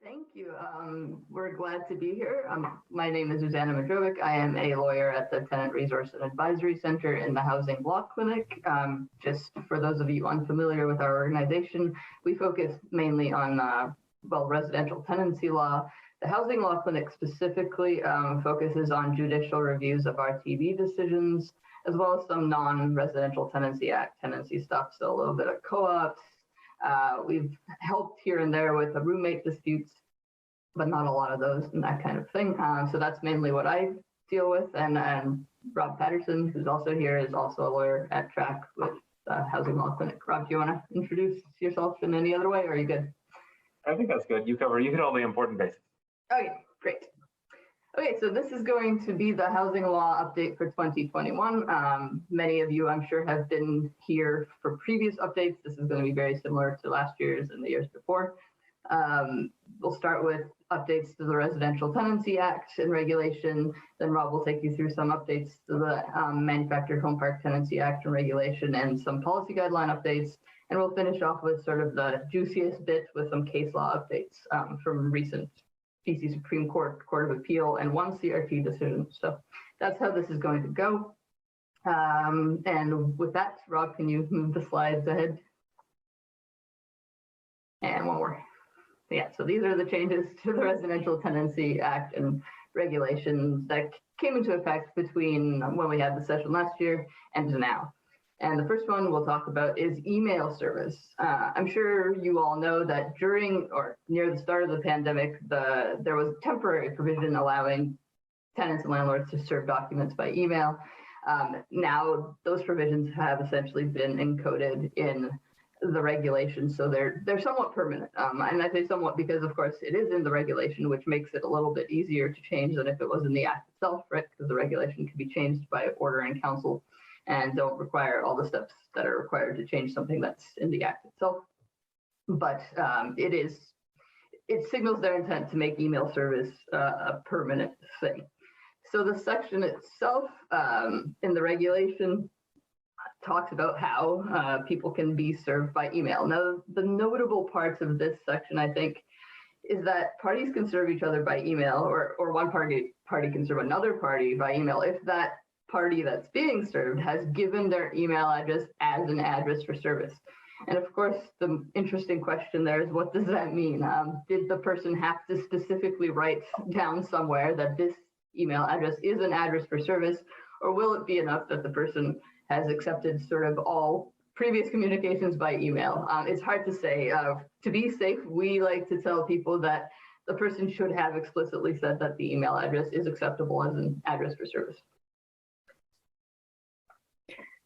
Thank you. We're glad to be here. My name is Zuzana Madrovic. I am a lawyer at the Tenant Resource and Advisory Center in the Housing Law Clinic. Just for those of you unfamiliar with our organization, we focus mainly on, residential tenancy law. The Housing Law Clinic specifically focuses on judicial reviews of RTB decisions, as well as some non-Residential Tenancy Act tenancy stuff, so a little bit of co-ops. We've helped here and there with the roommate disputes, but not a lot of those and that kind of thing. So that's mainly what I deal with. And Rob Patterson, who's also here, is also a lawyer at TRAC with the Housing Law Clinic. Rob, do you want to introduce yourself in any other way, or are you good? I think that's good. You hit all the important bases. Okay, great. Okay, so this is going to be the housing law update for 2021. Many of you, I'm sure, have been here for previous updates. This is going to be very similar to last year's and the years before. We'll start with updates to the Residential Tenancy Act and Regulation. Then Rob will take you through some updates to the Manufactured Home Park Tenancy Act and Regulation and some policy guideline updates. And we'll finish off with sort of the juiciest bit with some case law updates from recent BC Supreme Court, Court of Appeal, and one CRT decision. So that's how this is going to go. And with that, Rob, can you move the slides ahead? And one more. Yeah, so these are the changes to the Residential Tenancy Act and Regulations that came into effect between when we had the session last year and now. And the first one we'll talk about is email service. I'm sure you all know that during or near the start of the pandemic, there was a temporary provision allowing tenants and landlords to serve documents by email. Now those provisions have essentially been encoded in the regulation, so they're somewhat permanent. And I say somewhat because, of course, it is in the regulation, which makes it a little bit easier to change than if it was in the act itself, right? Because the regulation can be changed by order in council and don't require all the steps that are required to change something that's in the act itself. But it signals their intent to make email service a permanent thing. So the section itself in the regulation talks about how people can be served by email. Now, the notable parts of this section, I think, is that parties can serve each other by email, or one party can serve another party by email if that party that's being served has given their email address as an address for service. And of course, the interesting question there is, what does that mean? Did the person have to specifically write down somewhere that this email address is an address for service, or will it be enough that the person has accepted sort of all previous communications by email? It's hard to say. To be safe, we like to tell people that the person should have explicitly said that the email address is acceptable as an address for service.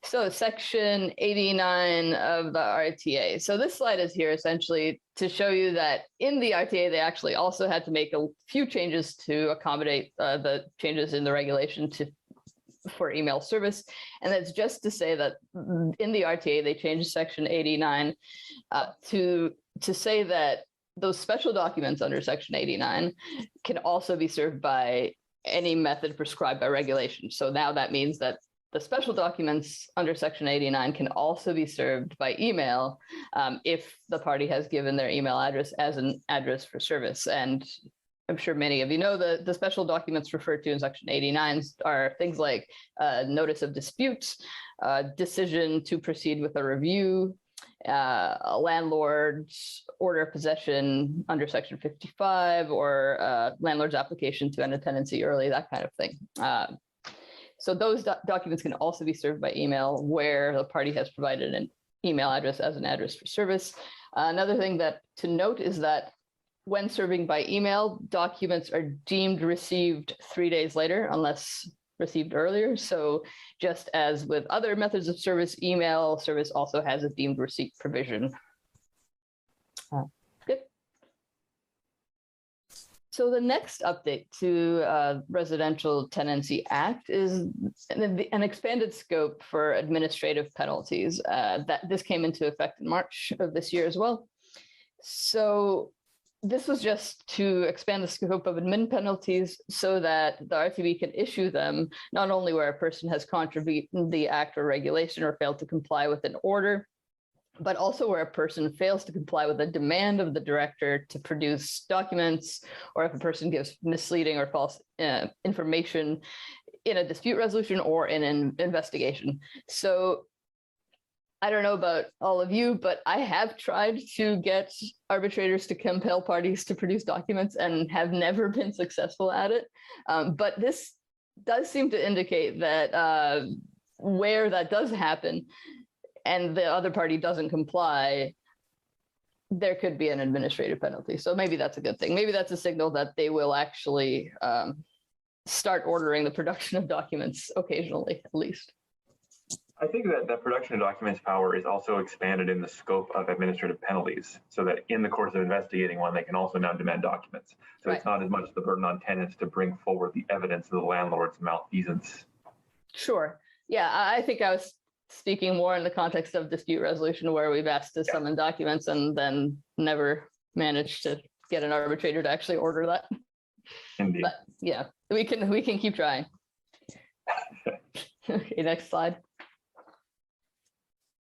So section 89 of the RTA. So this slide is here essentially to show you that in the RTA, they actually also had to make a few changes to accommodate the changes in the regulation for email service. And that's just to say that in the RTA, they changed section 89 to say that those special documents under section 89 can also be served by any method prescribed by regulation. So now that means that the special documents under section 89 can also be served by email if the party has given their email address as an address for service. And I'm sure many of you know the special documents referred to in section 89 are things like notice of dispute, decision to proceed with a review, a landlord's order of possession under section 55, or landlord's application to end a tenancy early, that kind of thing. So those documents can also be served by email where the party has provided an email address as an address for service. Another thing that to note is that when serving by email, documents are deemed received 3 days later unless received earlier. So just as with other methods of service, email service also has a deemed receipt provision. Good. So the next update to Residential Tenancy Act is an expanded scope for administrative penalties. This came into effect in March of this year as well. So this was just to expand the scope of admin penalties so that the RTB can issue them not only where a person has contravened the act or regulation or failed to comply with an order, but also where a person fails to comply with a demand of the director to produce documents, or if a person gives misleading or false information in a dispute resolution or in an investigation. So I don't know about all of you, but I have tried to get arbitrators to compel parties to produce documents and have never been successful at it. But this does seem to indicate that where that does happen and the other party doesn't comply, there could be an administrative penalty. So maybe that's a good thing. Maybe that's a signal that they will actually start ordering the production of documents occasionally, at least. I think that the production of documents power is also expanded in the scope of administrative penalties, so that in the course of investigating one, they can also now demand documents. So Right. It's not as much the burden on tenants to bring forward the evidence of the landlord's malfeasance. Sure. Yeah, I think I was speaking more in the context of dispute resolution, where we've asked to summon documents and then never managed to get an arbitrator to actually order that. Indeed. But yeah, we can keep trying. Okay, next slide.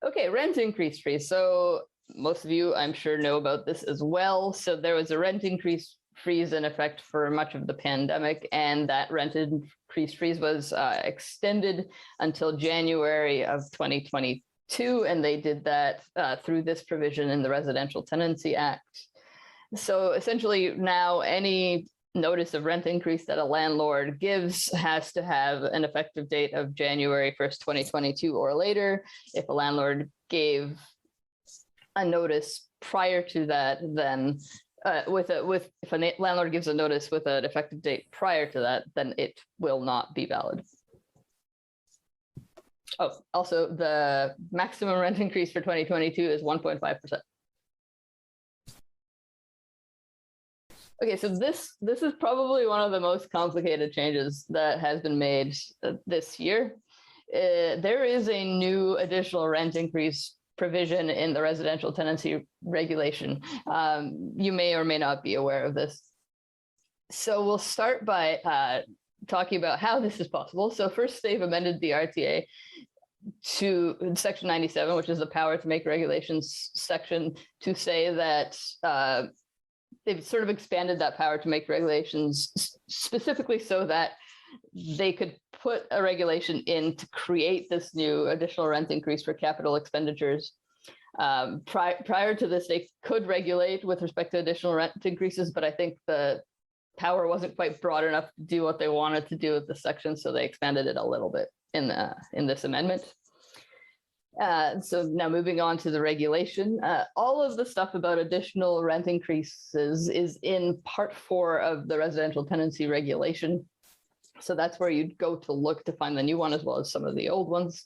Okay, rent increase freeze. So most of you, I'm sure, know about this as well. So there was a rent increase freeze in effect for much of the pandemic, and that rent increase freeze was extended until January of 2022, and they did that through this provision in the Residential Tenancy Act. So essentially now any notice of rent increase that a landlord gives has to have an effective date of January 1st, 2022 or later. If a landlord gave a notice prior to that, then if a landlord gives a notice with an effective date prior to that, then it will not be valid. Oh, also the maximum rent increase for 2022 is 1.5%. Okay, so this is probably one of the most complicated changes that has been made this year. There is a new additional rent increase provision in the Residential Tenancy Regulation. You may or may not be aware of this. So we'll start by talking about how this is possible. So first, they've amended the RTA to section 97, which is the power to make regulations section, to say that they've sort of expanded that power to make regulations specifically so that they could put a regulation in to create this new additional rent increase for capital expenditures. Prior to this, they could regulate with respect to additional rent increases, but I think the power wasn't quite broad enough to do what they wanted to do with the section, so they expanded it a little bit in this amendment. So now moving on to the regulation, all of the stuff about additional rent increases is in part 4 of the Residential Tenancy Regulation. So that's where you'd go to look to find the new one as well as some of the old ones.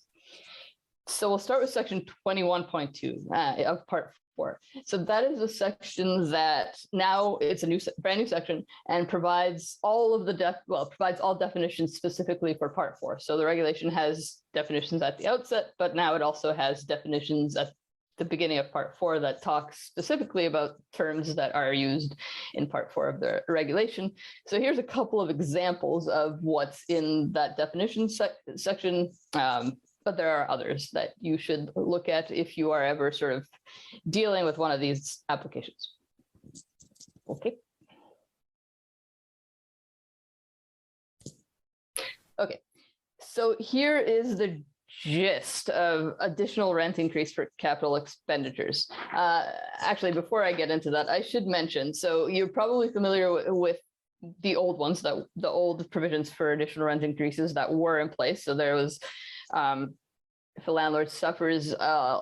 So we'll start with section 21.2 of part 4. So that is a section that now it's a brand new section and provides all of the provides all definitions specifically for part 4. So the regulation has definitions at the outset, but now it also has definitions at the beginning of part 4 that talks specifically about terms that are used in part 4 of the regulation. So here's a couple of examples of what's in that definition section. But there are others that you should look at if you are ever sort of dealing with one of these applications. Okay. Okay, so here is the gist of additional rent increase for capital expenditures. Actually, before I get into that, I should mention, so you're probably familiar with the old ones, the old provisions for additional rent increases that were in place. So there was, if a landlord suffers a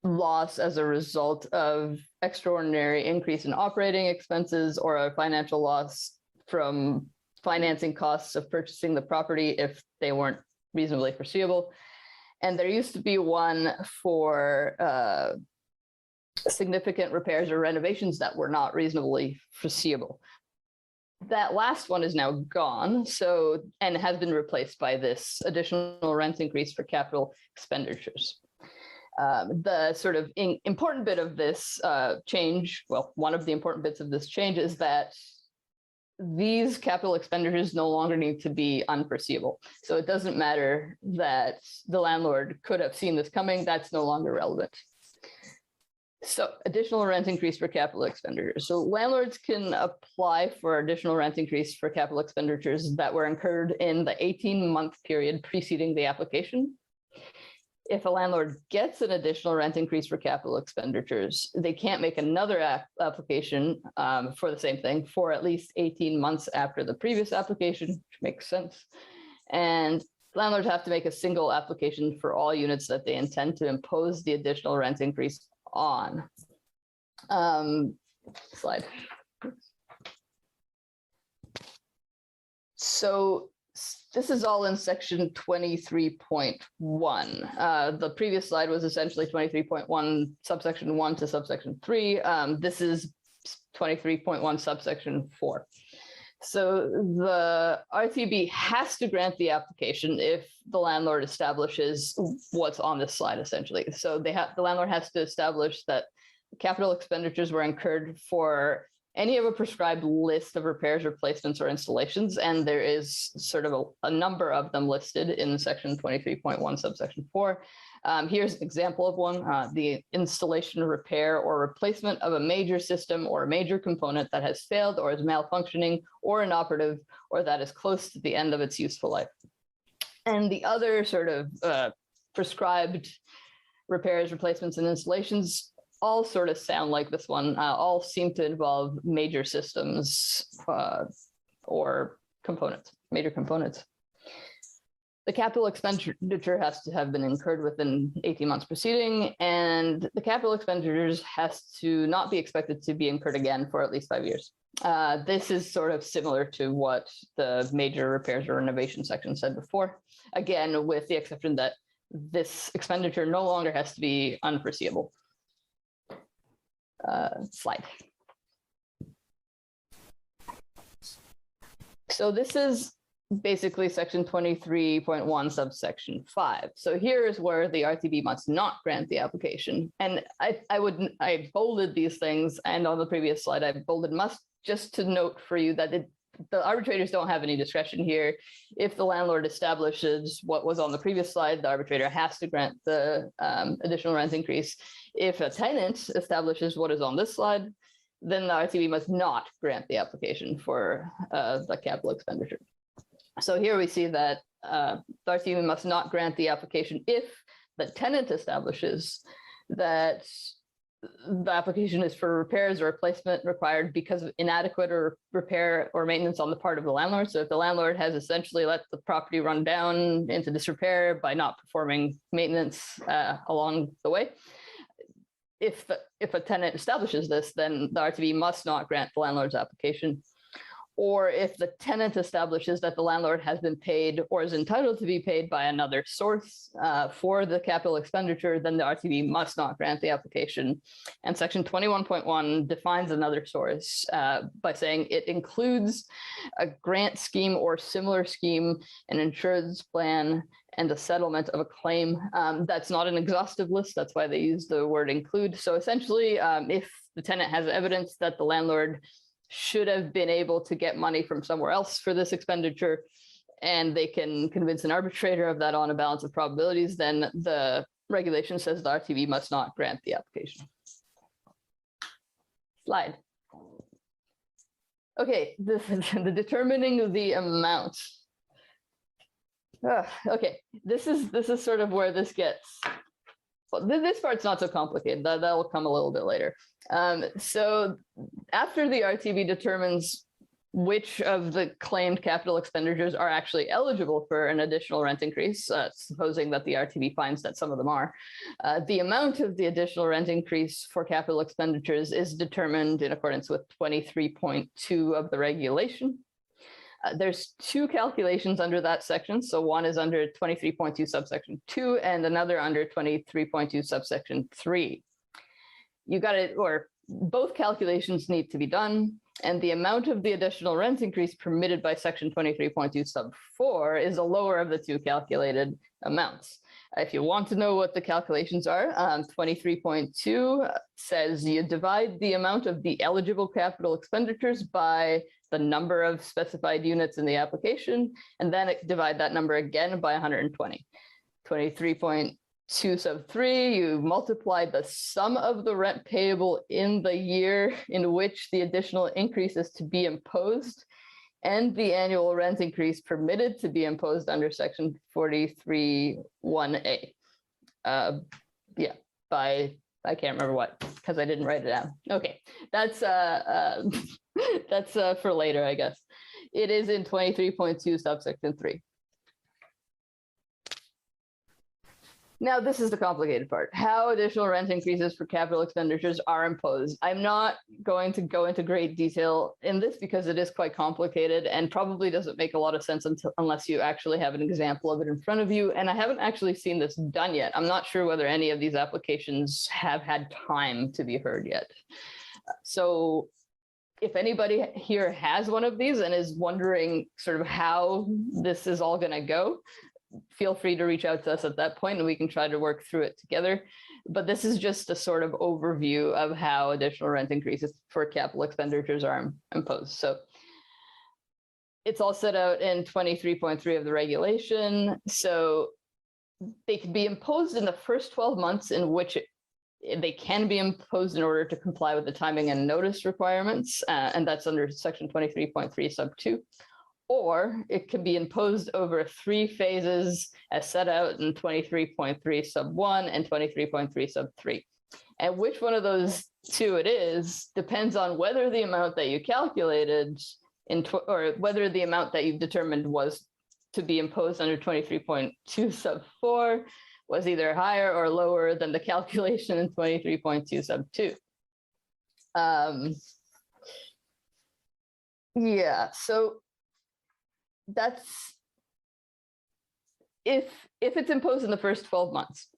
loss as a result of extraordinary increase in operating expenses or a financial loss from financing costs of purchasing the property if they weren't reasonably foreseeable. And there used to be one for significant repairs or renovations that were not reasonably foreseeable. That last one is now gone, and has been replaced by this additional rent increase for capital expenditures. The sort of important bit of this change, well, one of the important bits of this change is that these capital expenditures no longer need to be unforeseeable. So it doesn't matter that the landlord could have seen this coming, that's no longer relevant. So additional rent increase for capital expenditures. So landlords can apply for additional rent increase for capital expenditures that were incurred in the 18-month period preceding the application. If a landlord gets an additional rent increase for capital expenditures, they can't make another application for the same thing for at least 18 months after the previous application, which makes sense. And landlords have to make a single application for all units that they intend to impose the additional rent increase on. Slide. So this is all in section 23.1. The previous slide was essentially 23.1 subsection 1 to subsection 3. This is 23.1 subsection 4. So the RTB has to grant the application if the landlord establishes what's on this slide, essentially. So the landlord has to establish that capital expenditures were incurred for any of a prescribed list of repairs, replacements, or installations, and there is sort of a number of them listed in section 23.1 subsection 4. Here's an example of one, the installation, repair, or replacement of a major system or a major component that has failed or is malfunctioning or inoperative or that is close to the end of its useful life. And the other sort of prescribed repairs, replacements, and installations all sort of sound like this one, all seem to involve major systems or components, major components. The capital expenditure has to have been incurred within 18 months preceding, and the capital expenditures has to not be expected to be incurred again for at least 5 years. This is sort of similar to what the major repairs or renovation section said before, again, with the exception that this expenditure no longer has to be unforeseeable. Slide. So this is basically section 23.1 subsection 5. So here is where the RTB must not grant the application. And I bolded these things, and on the previous slide I bolded must, just to note for you that the arbitrators don't have any discretion here. If the landlord establishes what was on the previous slide, the arbitrator has to grant the additional rent increase. If a tenant establishes what is on this slide, then the RTB must not grant the application for the capital expenditure. So here we see that the RTB must not grant the application if the tenant establishes that the application is for repairs or replacement required because of inadequate or repair or maintenance on the part of the landlord. So if the landlord has essentially let the property run down into disrepair by not performing maintenance along the way, if a tenant establishes this, then the RTB must not grant the landlord's application. Or if the tenant establishes that the landlord has been paid or is entitled to be paid by another source for the capital expenditure, then the RTB must not grant the application. And section 21.1 defines another source by saying it includes a grant scheme or similar scheme, an insurance plan, and a settlement of a claim. That's not an exhaustive list. That's why they use the word include. So essentially, if the tenant has evidence that the landlord should have been able to get money from somewhere else for this expenditure, and they can convince an arbitrator of that on a balance of probabilities, then the regulation says the RTB must not grant the application. Slide. Okay, the determining the amount. Okay, this is sort of where this gets. Well, this part's not so complicated. That will come a little bit later. So after the RTB determines which of the claimed capital expenditures are actually eligible for an additional rent increase, supposing that the RTB finds that some of them are, the amount of the additional rent increase for capital expenditures is determined in accordance with 23.2 of the regulation. There's two calculations under that section. So one is under 23.2 subsection 2 and another under 23.2 subsection 3. You got it, or both calculations need to be done. And the amount of the additional rent increase permitted by section 23.2 sub 4 is the lower of the two calculated amounts. If you want to know what the calculations are, 23.2 says you divide the amount of the eligible capital expenditures by the number of specified units in the application, and then divide that number again by 120. 23.3 2 sub 3, you multiply the sum of the rent payable in the year in which the additional increase is to be imposed and the annual rent increase permitted to be imposed under section 43(1)(a). Yeah, by, I can't remember what, because I didn't write it down. Okay, that's that's for later, I guess. It is in 23.2 subsection 3. Now, this is the complicated part. How additional rent increases for capital expenditures are imposed. I'm not going to go into great detail in this because it is quite complicated and probably doesn't make a lot of sense unless you actually have an example of it in front of you. And I haven't actually seen this done yet. I'm not sure whether any of these applications have had time to be heard yet. So if anybody here has one of these and is wondering sort of how this is all going to go, feel free to reach out to us at that point and we can try to work through it together. But this is just a sort of overview of how additional rent increases for capital expenditures are imposed. So it's all set out in 23.3 of the regulation. So they can be imposed in the first 12 months in which they can be imposed in order to comply with the timing and notice requirements. And that's under section 23.3 sub 2. Or it can be imposed over 3 phases as set out in 23.3 sub 1 and 23.3 sub 3. And which one of those 2 it is depends on whether the amount that you calculated or whether the amount that you've determined was to be imposed under 23.2 sub 4 was either higher or lower than the calculation in 23.2 sub 2. Yeah, so that's if it's imposed in the first 12 months,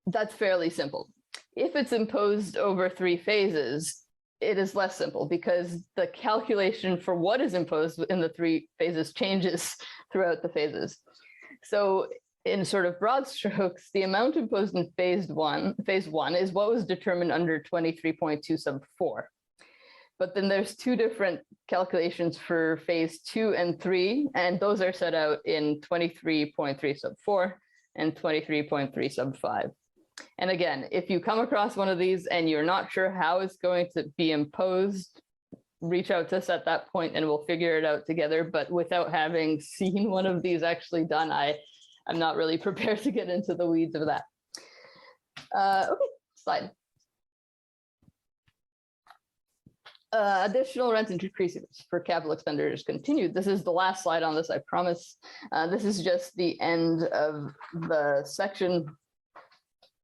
that's fairly simple. If it's imposed over 3 phases, it is less simple because the calculation for what is imposed in the 3 phases changes throughout the phases. So in sort of broad strokes, the amount imposed in phase one is what was determined under 23.2 sub 4. But then there's 2 different calculations for phase 2 and 3, and those are set out in 23.3 sub 4 and 23.3 sub 5. And again, if you come across one of these and you're not sure how it's going to be imposed, reach out to us at that point and we'll figure it out together. But without having seen one of these actually done, I'm not really prepared to get into the weeds of that. Okay, slide. Additional rent increases for capital expenditures continued. This is the last slide on this, I promise. This is just the end of the section.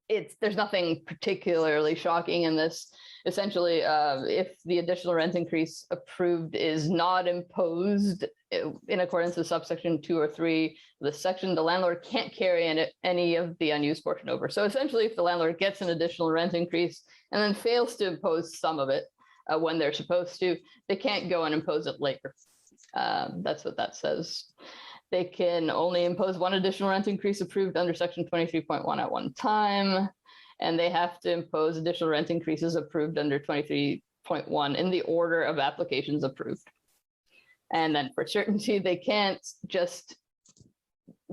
There's nothing particularly shocking in this. Essentially, if the additional rent increase approved is not imposed in accordance with subsection 2 or 3 of the section, the landlord can't carry any of the unused portion over. So essentially, if the landlord gets an additional rent increase and then fails to impose some of it, when they're supposed to, they can't go and impose it later. That's what that says. They can only impose 1 additional rent increase approved under section 23.1 at one time, and they have to impose additional rent increases approved under 23.1 in the order of applications approved. And then for certainty, they can't just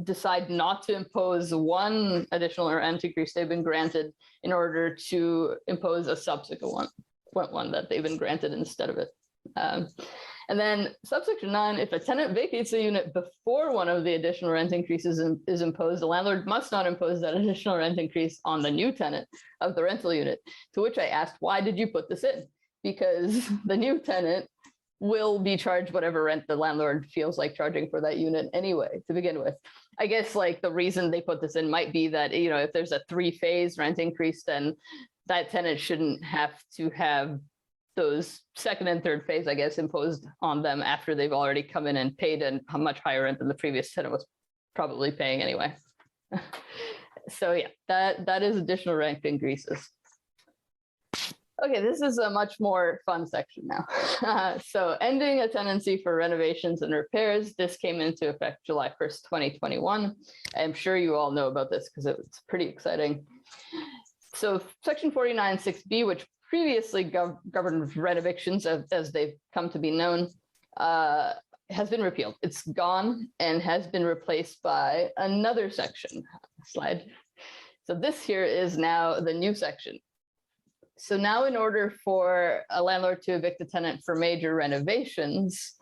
decide not to impose 1 additional rent increase they've been granted in order to impose a subsequent one that they've been granted instead of it. And then subsection 9, if a tenant vacates a unit before one of the additional rent increases is imposed, the landlord must not impose that additional rent increase on the new tenant of the rental unit, to which I asked, why did you put this in? Because the new tenant will be charged whatever rent the landlord feels like charging for that unit anyway, to begin with. I guess like the reason they put this in might be that, you know, if there's a 3-phase rent increase, then that tenant shouldn't have to have those 2nd and 3rd phase, I guess, imposed on them after they've already come in and paid a much higher rent than the previous tenant was probably paying anyway. So yeah, that is additional rent increases. Okay, this is a much more fun section now. So ending a tenancy for renovations and repairs. This came into effect July 1st, 2021. I'm sure you all know about this because it's pretty exciting. So section 49.6b, which previously governed rent evictions as they've come to be known, has been repealed. It's gone and has been replaced by another section. Slide. So this here is now the new section. So now in order for a landlord to evict a tenant for major renovations,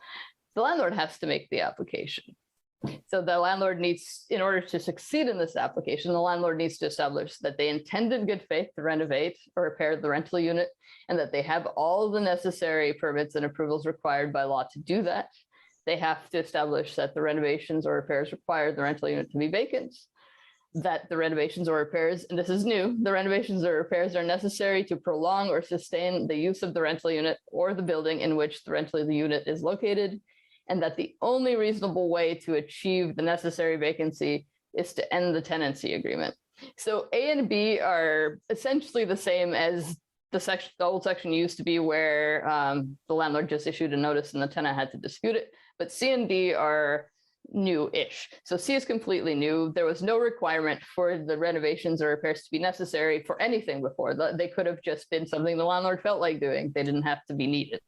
the landlord has to make the application. So the landlord needs, in order to succeed in this application, the landlord needs to establish that they intend in good faith to renovate or repair the rental unit, and that they have all the necessary permits and approvals required by law to do that. They have to establish that the renovations or repairs require the rental unit to be vacant, that the renovations or repairs, and this is new, the renovations or repairs are necessary to prolong or sustain the use of the rental unit or the building in which the rental unit is located, and that the only reasonable way to achieve the necessary vacancy is to end the tenancy agreement. So A and B are essentially the same as the old section used to be, where the landlord just issued a notice and the tenant had to dispute it, but C and D are new-ish. So C is completely new. There was no requirement for the renovations or repairs to be necessary for anything before. They could have just been something the landlord felt like doing. They didn't have to be needed.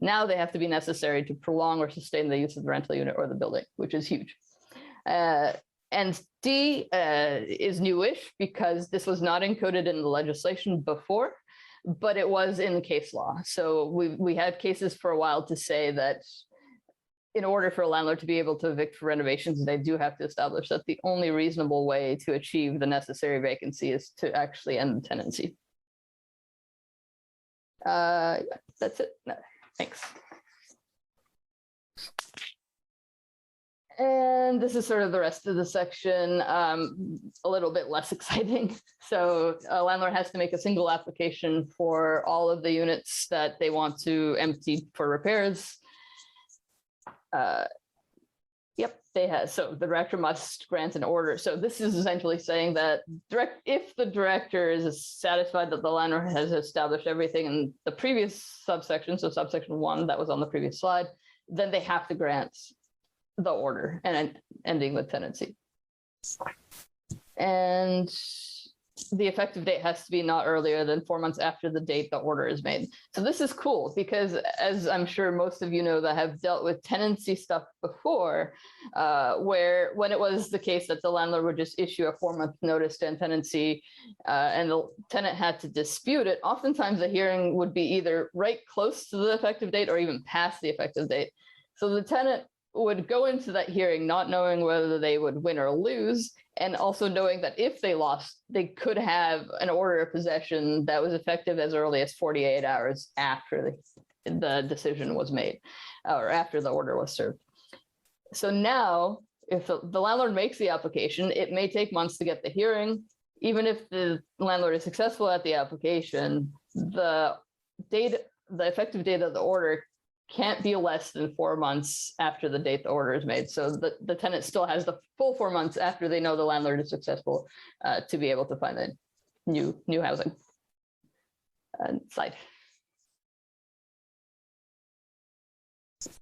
Now they have to be necessary to prolong or sustain the use of the rental unit or the building, which is huge. And D is newish because this was not encoded in the legislation before, but it was in the case law. So we had cases for a while to say that in order for a landlord to be able to evict for renovations, they do have to establish that the only reasonable way to achieve the necessary vacancy is to actually end the tenancy. That's it. No, thanks. And this is sort of the rest of the section, a little bit less exciting. So a landlord has to make a single application for all of the units that they want to empty for repairs. Yep, they have. So the director must grant an order. So this is essentially saying that if the director is satisfied that the landlord has established everything in the previous subsection, so subsection 1 that was on the previous slide, then they have to grant the order and ending the tenancy. And the effective date has to be not earlier than 4 months after the date the order is made. So this is cool because, as I'm sure most of you know that have dealt with tenancy stuff before, where when it was the case that the landlord would just issue a 4-month notice to end tenancy and the tenant had to dispute it, oftentimes the hearing would be either right close to the effective date or even past the effective date. So the tenant would go into that hearing not knowing whether they would win or lose, and also knowing that if they lost, they could have an order of possession that was effective as early as 48 hours after the decision was made, or after the order was served. So now, if the landlord makes the application, it may take months to get the hearing. Even if the landlord is successful at the application, the effective date of the order can't be less than 4 months after the date the order is made. So the tenant still has the full 4 months after they know the landlord is successful to be able to find a new housing. Slide.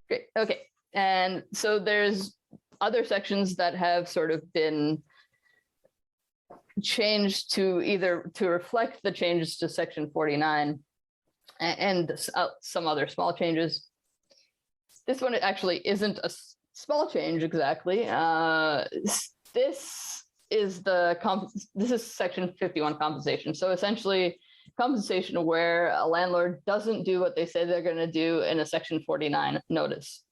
Great. Okay. And so there's other sections that have sort of been changed to either to reflect the changes to section 49 and some other small changes. This one actually isn't a small change exactly. This is section 51 compensation. So essentially compensation where a landlord doesn't do what they say they're going to do in a section 49 notice.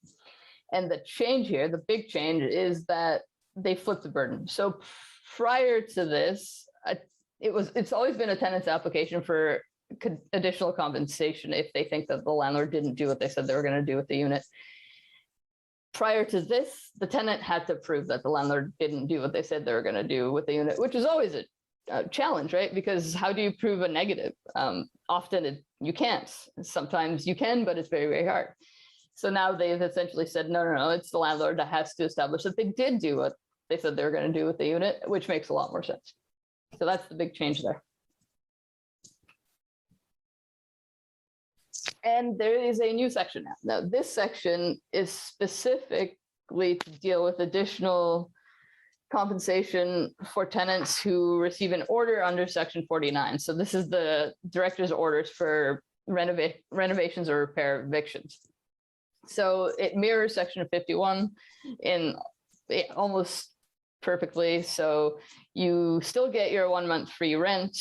And the change here, the big change, is that they flip the burden. So prior to this, it's always been a tenant's application for additional compensation if they think that the landlord didn't do what they said they were going to do with the unit. Prior to this, the tenant had to prove that the landlord didn't do what they said they were going to do with the unit, which is always a challenge, right? Because how do you prove a negative? Often you can't. Sometimes you can, but it's very, very hard. So now they've essentially said, no, it's the landlord that has to establish that they did do what they said they were going to do with the unit, which makes a lot more sense. So that's the big change there. And there is a new section now. Now, this section is specifically to deal with additional compensation for tenants who receive an order under section 49. So this is the director's orders for renovations or repair evictions. So it mirrors section 51 in almost perfectly. So you still get your 1 month free rent.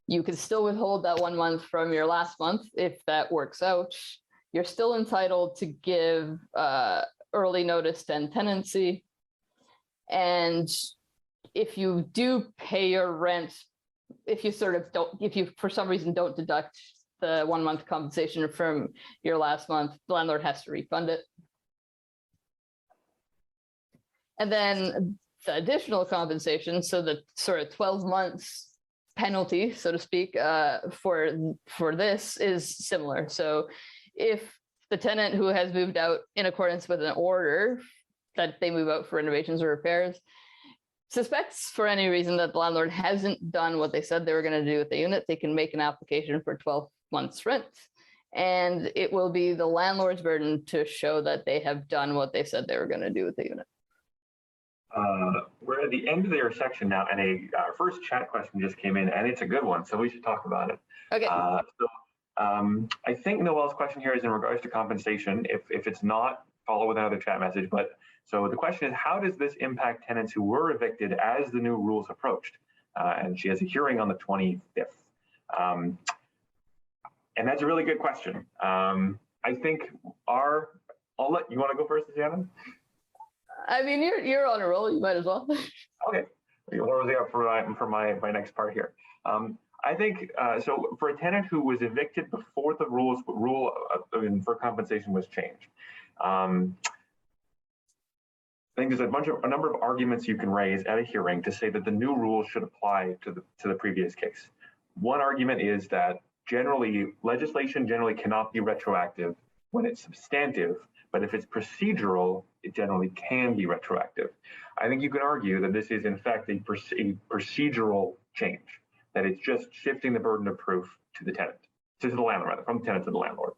You can still withhold that 1 month from your last month if that works out. You're still entitled to give early notice to end tenancy. And if you do pay your rent, if you for some reason don't deduct the 1 month compensation from your last month, the landlord has to refund it. And then the additional compensation, so the sort of 12 months penalty, so to speak, for this is similar. So if the tenant who has moved out in accordance with an order that they move out for renovations or repairs suspects for any reason that the landlord hasn't done what they said they were going to do with the unit, they can make an application for 12 months rent. And it will be the landlord's burden to show that they have done what they said they were going to do with the unit. We're at the end of your section now, and a first chat question just came in, and it's a good one, so we should talk about it. Okay. I think Noel's question here is in regards to compensation. If it's not, follow with another chat message. But so the question is, how does this impact tenants who were evicted as the new rules approached? And she has a hearing on the 25th. And that's a really good question. I think I'll let you want to go first, Susanna? I mean, you're on a roll. You might as well. Okay. What was it for my next part here? I think so. For a tenant who was evicted before the rule for compensation was changed, I think there's a number of arguments you can raise at a hearing to say that the new rules should apply to the previous case. One argument is that legislation generally cannot be retroactive when it's substantive, but if it's procedural, it generally can be retroactive. I think you can argue that this is in fact a procedural change, that it's just shifting the burden of proof to the tenant, to the landlord, rather, from the tenant to the landlord.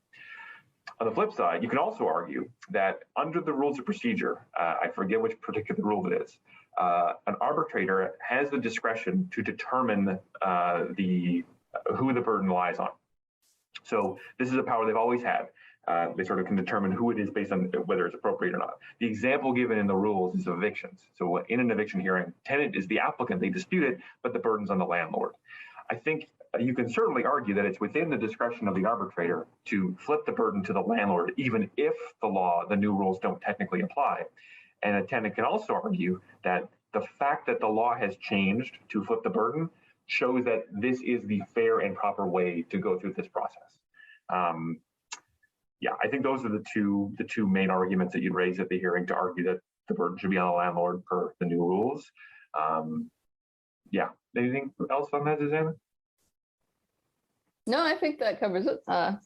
On the flip side, you can also argue that under the rules of procedure, I forget which particular rule it is, an arbitrator has the discretion to determine who the burden lies on. So this is a power they've always had. They sort of can determine who it is based on whether it's appropriate or not. The example given in the rules is evictions. So in an eviction hearing, tenant is the applicant, they dispute it, but the burden's on the landlord. I think you can certainly argue that it's within the discretion of the arbitrator to flip the burden to the landlord, even if the new rules don't technically apply. And a tenant can also argue that the fact that the law has changed to flip the burden shows that this is the fair and proper way to go through this process. Yeah, I think those are the two main arguments that you'd raise at the hearing to argue that the burden should be on the landlord per the new rules. Yeah, anything else on that, Susanna? No, I think that covers it. Yeah.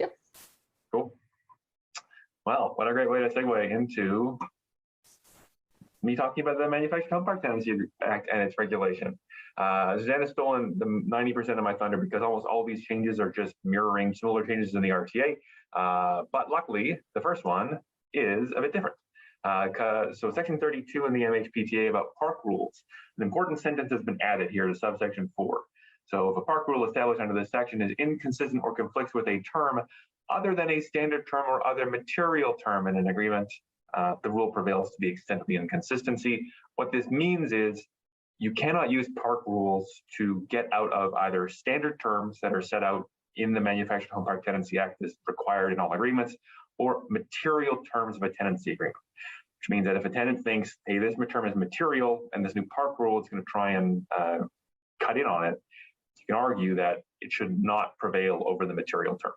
Cool. Well, what a great way to segue into me talking about the Manufactured Home Park Tenancy Act and its regulation. Susanna's stolen the 90% of my thunder because almost all these changes are just mirroring similar changes in the RTA. But luckily, the first one is a bit different. So section 32 in the MHPTA about park rules, an important sentence has been added here to subsection 4. So if a park rule established under this section is inconsistent or conflicts with a term other than a standard term or other material term in an agreement, the rule prevails to the extent of the inconsistency. What this means is you cannot use park rules to get out of either standard terms that are set out in the Manufactured Home Park Tenancy Act as required in all agreements, or material terms of a tenancy agreement, which means that if a tenant thinks, hey, this term is material and this new park rule is going to try and cut in on it, you can argue that it should not prevail over the material term.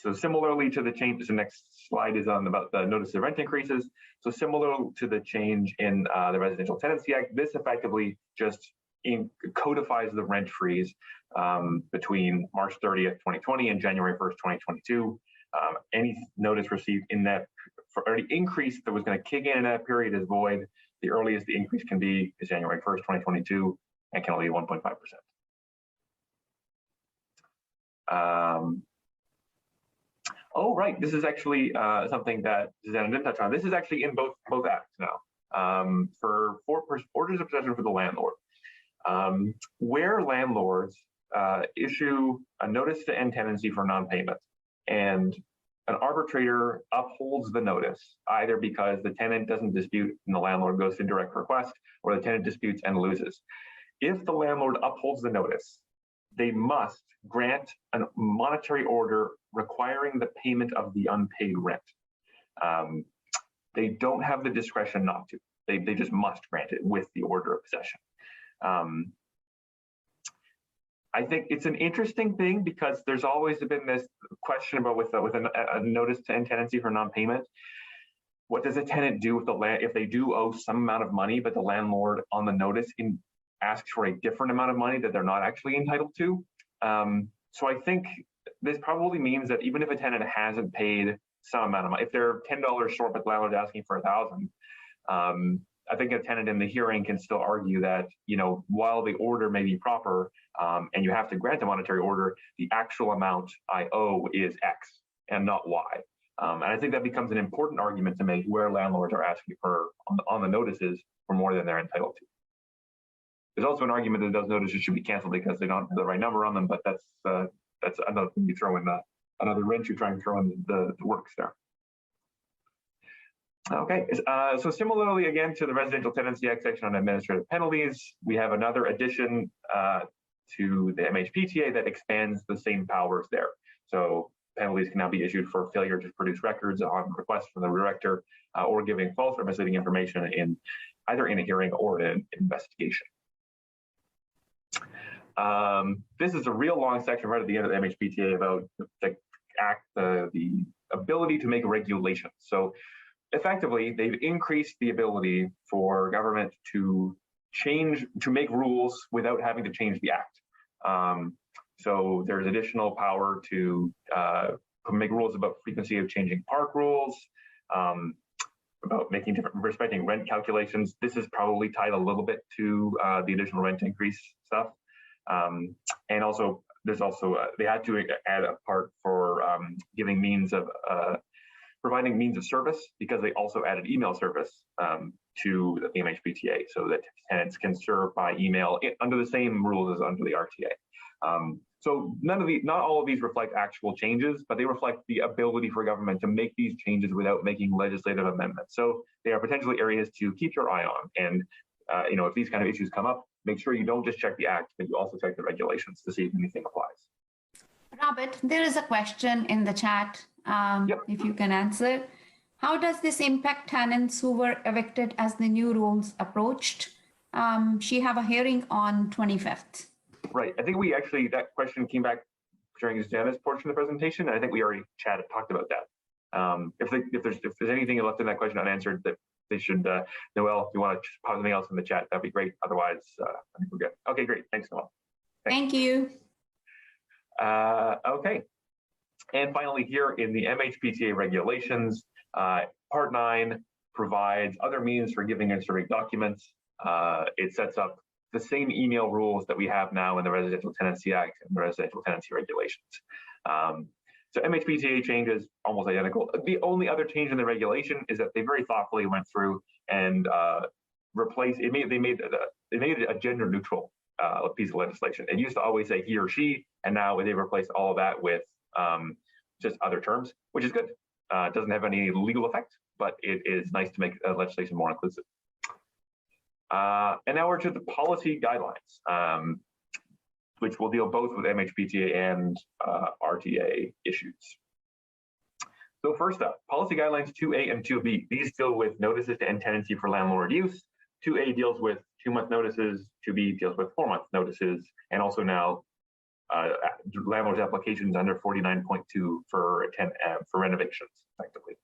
So similarly to the change, the next slide is on about the notice of rent increases. So similar to the change in the Residential Tenancy Act, this effectively just codifies the rent freeze between March 30th, 2020 and January 1st, 2022. Any notice received in that for any increase that was going to kick in that period is void. The earliest the increase can be is January 1st, 2022, and can only be 1.5%. Oh, right. This is actually something that Susanna didn't touch on. This is actually in both acts now for orders of possession for the landlord. Where landlords issue a notice to end tenancy for non-payment and an arbitrator upholds the notice, either because the tenant doesn't dispute and the landlord goes to direct request, or the tenant disputes and loses. If the landlord upholds the notice, they must grant a monetary order requiring the payment of the unpaid rent. They don't have the discretion not to. They just must grant it with the order of possession. I think it's an interesting thing because there's always been this question about with a notice to end tenancy for non-payment. What does a tenant do with the land if they do owe some amount of money, but the landlord on the notice asks for a different amount of money that they're not actually entitled to? So I think this probably means that even if a tenant hasn't paid some amount of money, if they're $10 short, but the landlord's asking for $1,000, I think a tenant in the hearing can still argue that, while the order may be proper and you have to grant a monetary order, the actual amount I owe is X and not Y. And I think that becomes an important argument to make where landlords are asking for on the notices for more than they're entitled to. There's also an argument that those notices should be canceled because they don't have the right number on them, but that's another thing you throw in another wrench you try and throw in the works there. Okay, so similarly, again, to the Residential Tenancy Act section on administrative penalties, we have another addition to the MHPTA that expands the same powers there. So penalties can now be issued for failure to produce records on request from the director or giving false or misleading information either in a hearing or in an investigation. This is a real long section right at the end of the MHPTA about the ability to make regulations. So effectively, they've increased the ability for government to make rules without having to change the act. So there's additional power to make rules about frequency of changing park rules, about respecting rent calculations. This is probably tied a little bit to the additional rent increase stuff. And also, they had to add a part for giving providing means of service, because they also added email service to the MHPTA so that tenants can serve by email under the same rules as under the RTA. So not all of these reflect actual changes, but they reflect the ability for government to make these changes without making legislative amendments. So they are potentially areas to keep your eye on. And if these kind of issues come up, make sure you don't just check the act, but you also check the regulations to see if anything applies. Robert, there is a question in the chat. If you can answer. How does this impact tenants who were evicted as the new rules approached? She have a hearing on 25th. Right. I think that question came back during Jana's portion of the presentation, and I think we already talked about that. If there's anything left in that question unanswered, that they should, Noelle, if you want to pop something else in the chat, that'd be great. Otherwise, I think we're good. Okay, great. Thanks, Noelle. Thank you. Okay. And finally, here in the MHPTA regulations, Part 9 provides other means for giving and serving documents. It sets up the same email rules that we have now in the Residential Tenancy Act and the Residential Tenancy Regulations. So MHPTA changes almost identical. The only other change in the regulation is that they very thoughtfully went through and they made it a gender neutral piece of legislation. It used to always say he or she, and now they replaced all of that with just other terms, which is good. It doesn't have any legal effect, but it is nice to make legislation more inclusive. And now we're to the policy guidelines, which will deal both with MHPTA and RTA issues. So first up, policy guidelines 2A and 2B. These deal with notices to end tenancy for landlord use. 2A deals with 2-month notices, 2B deals with 4-month notices, and also now landlord's applications under 49.2 for renovations, effectively.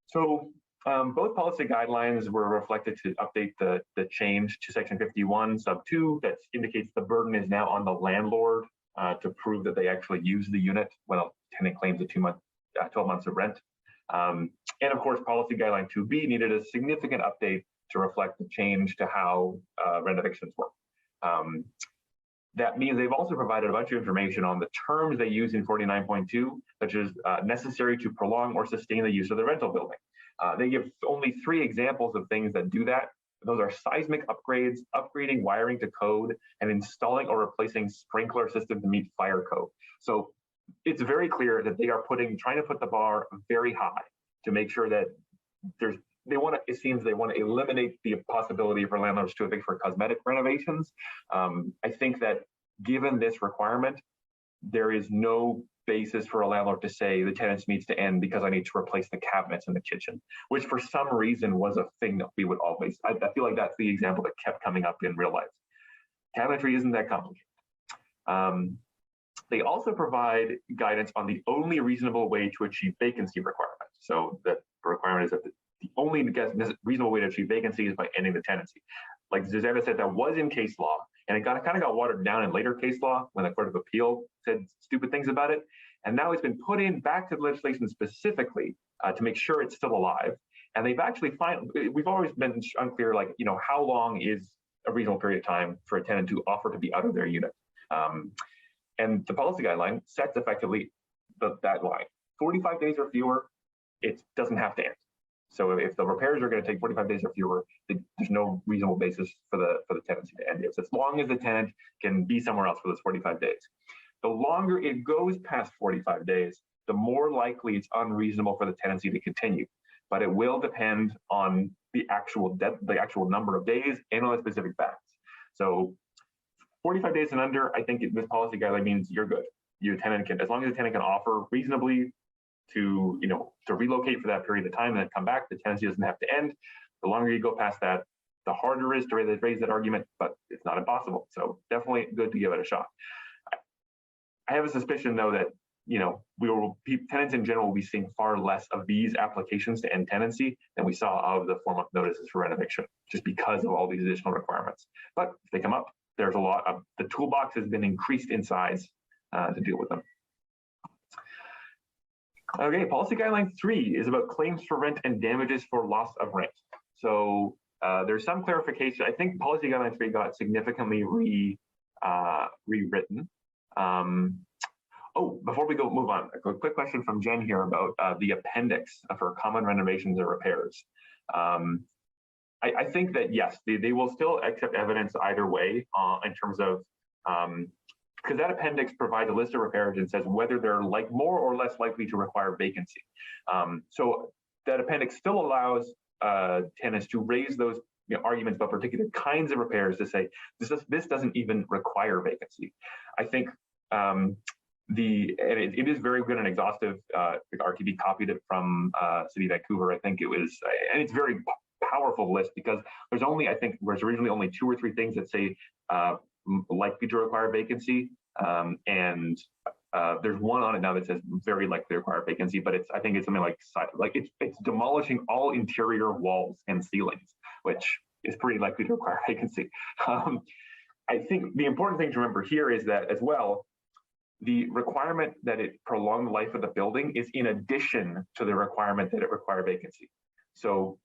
So both policy guidelines were reflected to update the change to section 51 sub 2 that indicates the burden is now on the landlord to prove that they actually use the unit when a tenant claims a 12 months of rent. And of course, policy guideline 2B needed a significant update to reflect the change to how renovations work. That means they've also provided a bunch of information on the terms they use in 49.2, such as necessary to prolong or sustain the use of the rental building. They give only 3 examples of things that do that. Those are seismic upgrades, upgrading wiring to code, and installing or replacing sprinkler system to meet fire code. So it's very clear that they are trying to put the bar very high to make sure that it seems they want to eliminate the possibility for landlords to evict for cosmetic renovations. I think that given this requirement, there is no basis for a landlord to say the tenants needs to end because I need to replace the cabinets in the kitchen, which for some reason was a thing that we would always, I feel like that's the example that kept coming up in real life. Cabinetry isn't that complicated. They also provide guidance on the only reasonable way to achieve vacancy requirement. So the requirement is that the only reasonable way to achieve vacancy is by ending the tenancy. Like Zuzana said, that was in case law, and it kind of got watered down in later case law when the Court of Appeal said stupid things about it. And now it's been put in back to the legislation specifically to make sure it's still alive. And they've actually we've always been unclear, like, how long is a reasonable period of time for a tenant to offer to be out of their unit? And the policy guideline sets effectively that line. 45 days or fewer, it doesn't have to end. So if the repairs are going to take 45 days or fewer, there's no reasonable basis for the tenancy to end. It's as long as the tenant can be somewhere else for those 45 days. The longer it goes past 45 days, the more likely it's unreasonable for the tenancy to continue. But it will depend on the actual number of days and on the specific facts. So 45 days and under, I think this policy guideline means you're good. Your tenant can, as long as the tenant can offer reasonably to relocate for that period of time and then come back, the tenancy doesn't have to end. The longer you go past that, the harder it is to raise that argument, but it's not impossible. So definitely good to give it a shot. I have a suspicion though that tenants in general will be seeing far less of these applications to end tenancy than we saw of the 4-month notices for renovation, just because of all these additional requirements. But if they come up, there's a lot of, the toolbox has been increased in size to deal with them. Okay, policy guideline 3 is about claims for rent and damages for loss of rent. So there's some clarification. I think policy guideline 3 got significantly rewritten. Before we move on, a quick question from Jen here about the appendix for common renovations or repairs. I think that yes, they will still accept evidence either way in terms of, because that appendix provides a list of repairs and says whether they're more or less likely to require vacancy. So that appendix still allows tenants to raise those arguments about particular kinds of repairs to say this doesn't even require vacancy. I think it is very good and exhaustive. The RTB copied it from City of Vancouver. I think it was, and it's very powerful list because there's originally only 2 or 3 things that say likely to require vacancy, and there's one on it now that says very likely to require vacancy, but I think it's something like it's demolishing all interior walls and ceilings, which is pretty likely to require vacancy. I think the important thing to remember here is that as well, the requirement that it prolong the life of the building is in addition to the requirement that it require vacancy. So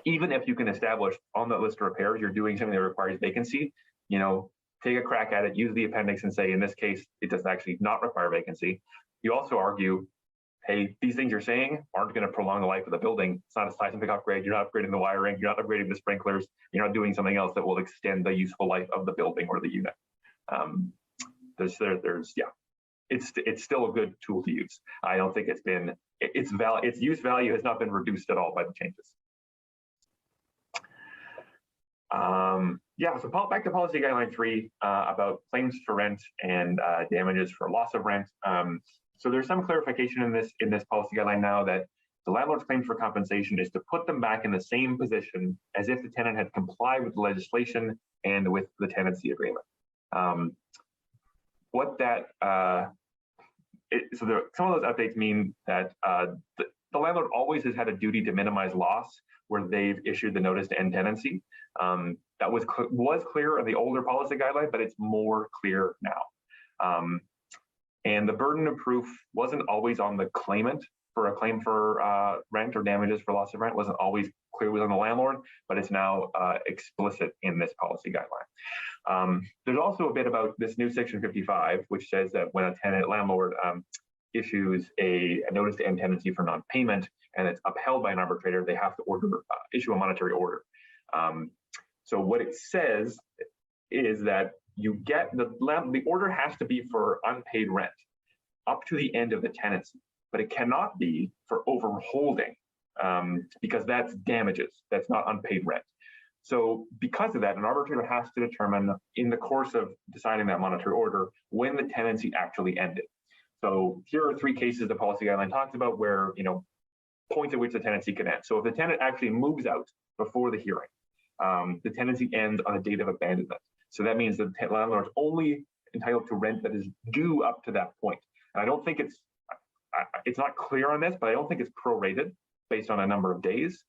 even if you can establish on that list of repairs, you're doing something that requires vacancy, take a crack at it, use the appendix and say, in this case, it does actually not require vacancy. You also argue, hey, these things you're saying aren't going to prolong the life of the building. It's not a seismic upgrade. You're not upgrading the wiring. You're not upgrading the sprinklers. You're not doing something else that will extend the useful life of the building or the unit. It's still a good tool to use. I don't think its use value has not been reduced at all by the changes. So back to policy guideline 3 about claims for rent and damages for loss of rent. So there's some clarification in this policy guideline now that the landlord's claims for compensation is to put them back in the same position as if the tenant had complied with the legislation and with the tenancy agreement. Some of those updates mean that the landlord always has had a duty to minimize loss where they've issued the notice to end tenancy. That was clear in the older policy guideline, but it's more clear now. And the burden of proof wasn't always on the claimant for a claim for rent or damages for loss of rent, wasn't always clear was on the landlord, but it's now explicit in this policy guideline. There's also a bit about this new section 55, which says that when a landlord issues a notice to end tenancy for non-payment and it's upheld by an arbitrator, they have to issue a monetary order. So what it says is that you get the order has to be for unpaid rent. up to the end of the tenancy, but it cannot be for overholding because that's damages. That's not unpaid rent. So because of that, an arbitrator has to determine in the course of deciding that monetary order when the tenancy actually ended. So here are 3 cases the policy guideline talks about where, points at which the tenancy can end. So if the tenant actually moves out before the hearing, the tenancy ends on a date of abandonment. So that means the landlord is only entitled to rent that is due up to that point. And I don't think it's not clear on this, but I don't think it's prorated based on a number of days.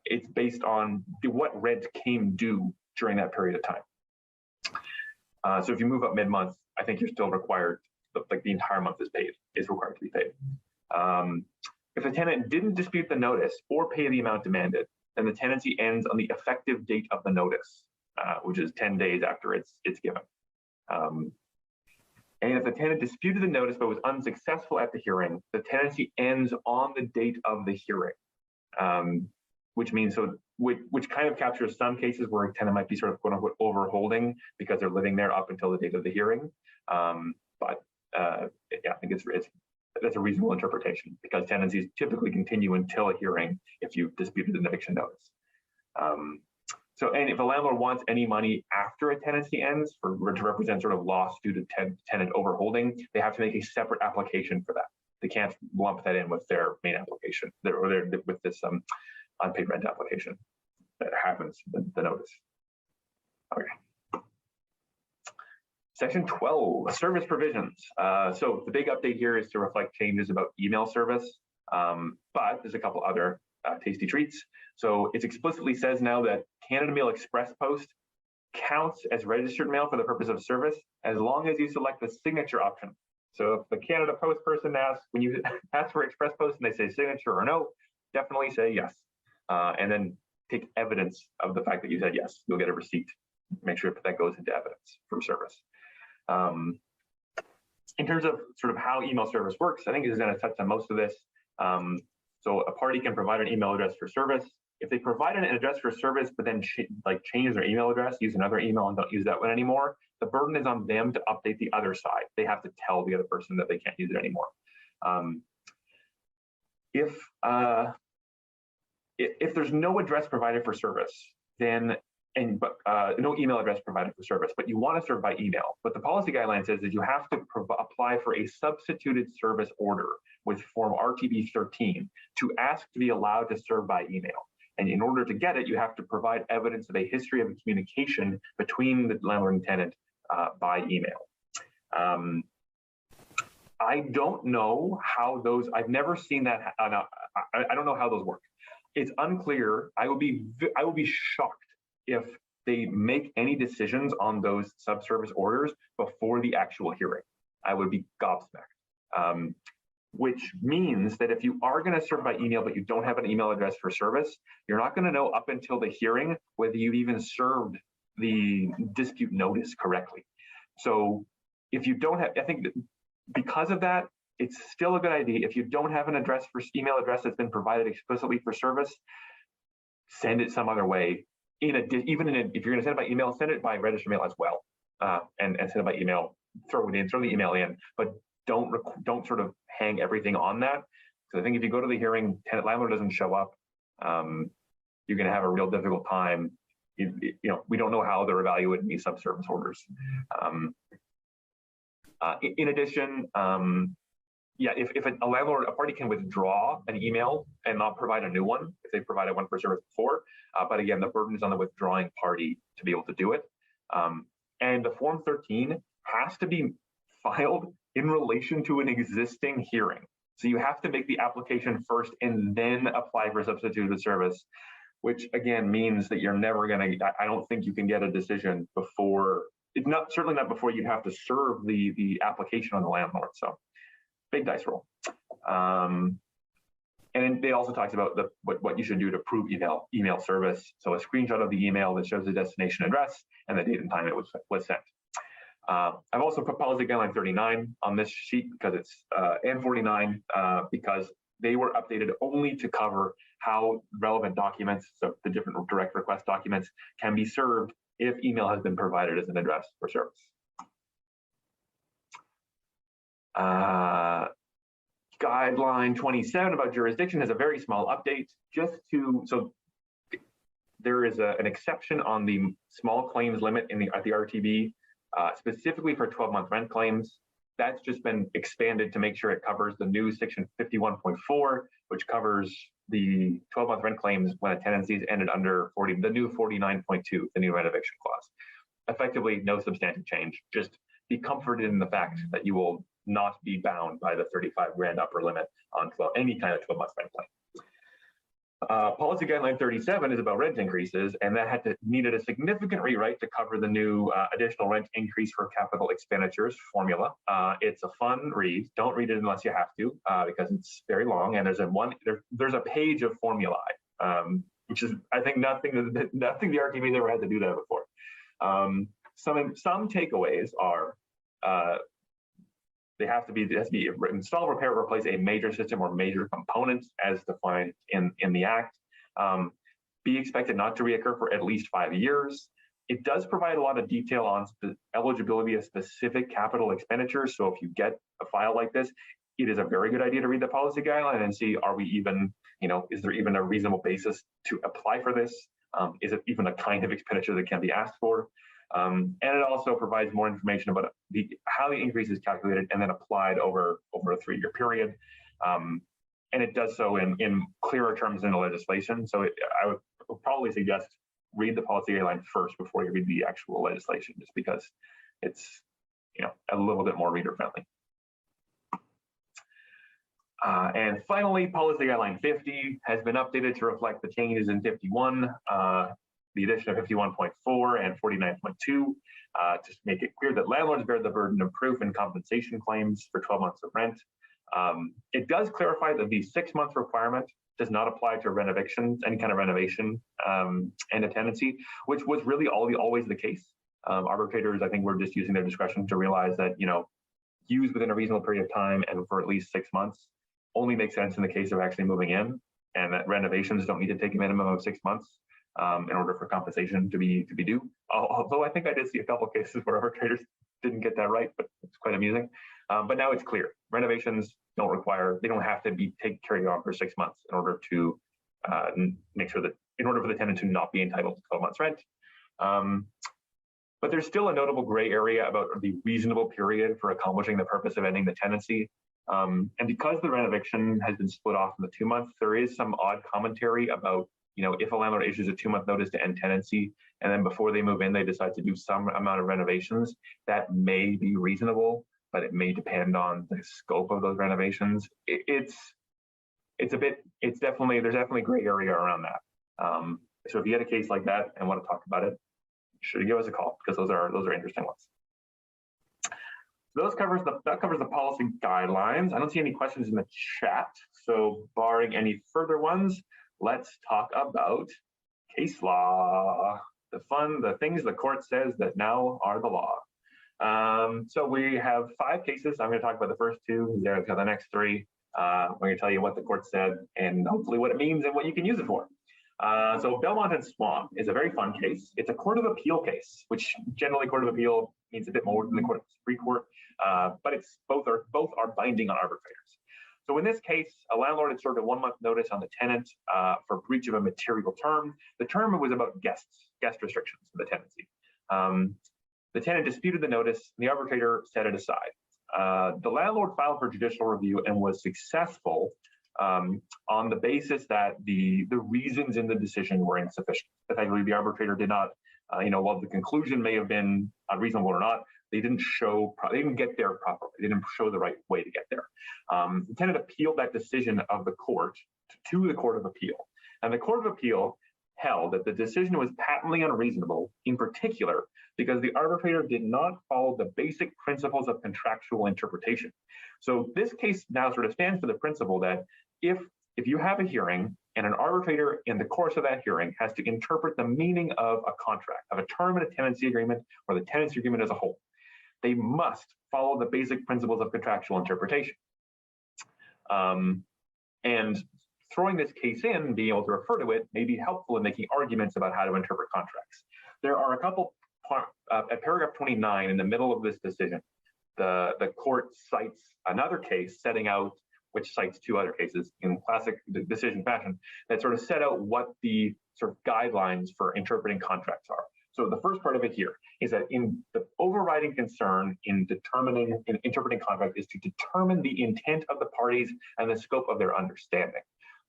It's based on what rent came due during that period of time. So if you move up mid-month, I think you're still required, like the entire month is required to be paid. If the tenant didn't dispute the notice or pay the amount demanded, then the tenancy ends on the effective date of the notice, which is 10 days after it's given. And if the tenant disputed the notice but was unsuccessful at the hearing, the tenancy ends on the date of the hearing, which means which kind of captures some cases where a tenant might be sort of quote unquote overholding because they're living there up until the date of the hearing. Yeah, I think that's a reasonable interpretation because tenancies typically continue until a hearing if you've disputed an eviction notice. And if a landlord wants any money after a tenancy ends to represent sort of loss due to tenant overholding, they have to make a separate application for that. They can't lump that in with their main application with this unpaid rent application that happens the notice. Okay. Section 12, service provisions. So the big update here is to reflect changes about email service, but there's a couple other tasty treats. So it explicitly says now that Canada Mail Express Post counts as registered mail for the purpose of service as long as you select the signature option. So if the Canada Post person asks, when you ask for Express Post and they say signature or no, definitely say yes. And then take evidence of the fact that you said yes. You'll get a receipt. Make sure that goes into evidence from service. In terms of sort of how email service works, I think this is going to touch on most of this. So a party can provide an email address for service. If they provide an address for service, but then change their email address, use another email and don't use that one anymore, the burden is on them to update the other side. They have to tell the other person that they can't use it anymore. If there's no address provided for service, then no email address provided for service, but you want to serve by email. What the policy guideline says is you have to apply for a substituted service order with form RTB 13 to ask to be allowed to serve by email. And in order to get it, you have to provide evidence of a history of communication between the landlord and tenant by email. I don't know how those, I've never seen that. I don't know how those work. It's unclear. I will be shocked if they make any decisions on those subservice orders before the actual hearing. I would be gobsmacked. Which means that if you are going to serve by email, but you don't have an email address for service, you're not going to know up until the hearing whether you've even served the dispute notice correctly. So if you don't have, I think because of that, it's still a good idea. If you don't have an address for email address that's been provided explicitly for service, send it some other way. If you're going to send it by email, send it by registered mail as well, and send it by email. Throw the email in, but don't sort of hang everything on that. So I think if you go to the hearing, tenant landlord doesn't show up, you're going to have a real difficult time. We don't know how they're evaluating these subservice orders. In addition, if a landlord, a party can withdraw an email and not provide a new one if they provided one for service before. But again, the burden is on the withdrawing party to be able to do it. And the Form 13 has to be filed in relation to an existing hearing. So you have to make the application first and then apply for substituted service, which again means that you're never going to, I don't think you can get a decision before, certainly not before you have to serve the application on the landlord. So big dice roll. And it also talks about what you should do to prove email service. So a screenshot of the email that shows the destination address and the date and time it was sent. I've also put policy guideline 39 on this sheet because it's and 49 because they were updated only to cover how relevant documents, so the different direct request documents, can be served if email has been provided as an address for service. Guideline 27 about jurisdiction has a very small update so there is an exception on the small claims limit at the RTB, specifically for 12-month rent claims. That's just been expanded to make sure it covers the new section 51.4, which covers the 12-month rent claims when a tenancy is ended under the new 49.2, the new renovation clause. Effectively, no substantive change. Just be comforted in the fact that you will not be bound by the 35 grand upper limit on any kind of 12-month rent claim. Policy guideline 37 is about rent increases, and that needed a significant rewrite to cover the new additional rent increase for capital expenditures formula. It's a fun read. Don't read it unless you have to, because it's very long, and there's a page of formulae, which is, I think, nothing the RTB's ever had to do that before. Some takeaways are it has to be install, repair, or replace a major system or major components as defined in the Act. Be expected not to reoccur for at least 5 years. It does provide a lot of detail on eligibility of specific capital expenditures. So if you get a file like this, it is a very good idea to read the policy guideline and see, are we even, is there even a reasonable basis to apply for this? Is it even a kind of expenditure that can be asked for? And it also provides more information about how the increase is calculated and then applied over a 3-year period. And it does so in clearer terms in the legislation. So I would probably suggest read the policy guideline first before you read the actual legislation, just because it's a little bit more reader friendly. And finally, policy guideline 50 has been updated to reflect the changes in 51. The addition of 51.4 and 49.2 to make it clear that landlords bear the burden of proof and compensation claims for 12 months of rent. It does clarify that the 6-month requirement does not apply to renovations, any kind of renovation and a tenancy, which was really always the case. Arbitrators, I think, were just using their discretion to realize that, used within a reasonable period of time and for at least 6 months only makes sense in the case of actually moving in, and that renovations don't need to take a minimum of 6 months. In order for compensation to be due. Although I think I did see a couple of cases where arbitrators didn't get that right, but it's quite amusing. But now it's clear. Renovations they don't have to be carried on for 6 months in order to make sure that, in order for the tenant to not be entitled to 12 months rent. But there's still a notable gray area about the reasonable period for accomplishing the purpose of ending the tenancy. And because the renovation has been split off in the 2 months, there is some odd commentary about if a landlord issues a 2-month notice to end tenancy, and then before they move in, they decide to do some amount of renovations, that may be reasonable, but it may depend on the scope of those renovations. There's definitely gray area around that. So if you had a case like that and want to talk about it, should give us a call, because those are interesting ones. That covers the policy guidelines. I don't see any questions in the chat, so barring any further ones, let's talk about case law, the things the court says that now are the law. So we have 5 cases. I'm going to talk about the first 2. There's the next 3. I'm going to tell you what the court said and hopefully what it means and what you can use it for. So Belmont and Swan is a very fun case. It's a Court of Appeal case, which generally Court of Appeal means a bit more than the Supreme Court, but both are binding on arbitrators. So in this case, a landlord had served a 1-month notice on the tenant for breach of a material term. The term was about guest restrictions for the tenancy. The tenant disputed the notice, and the arbitrator set it aside. The landlord filed for judicial review and was successful on the basis that the reasons in the decision were insufficient. Effectively, the arbitrator did not, while the conclusion may have been unreasonable or not, they didn't get there properly. They didn't show the right way to get there. The tenant appealed that decision of the court to the Court of Appeal. And the Court of Appeal held that the decision was patently unreasonable, in particular, because the arbitrator did not follow the basic principles of contractual interpretation. So this case now sort of stands for the principle that if you have a hearing and an arbitrator in the course of that hearing has to interpret the meaning of a contract, of a term in a tenancy agreement or the tenancy agreement as a whole, they must follow the basic principles of contractual interpretation. And throwing this case in, being able to refer to it, may be helpful in making arguments about how to interpret contracts. There are a couple, at paragraph 29 in the middle of this decision, the court cites another case setting out, which cites two other cases in classic decision fashion, that sort of set out what the sort of guidelines for interpreting contracts are. So the first part of it here is that in the overriding concern in interpreting contract is to determine the intent of the parties and the scope of their understanding.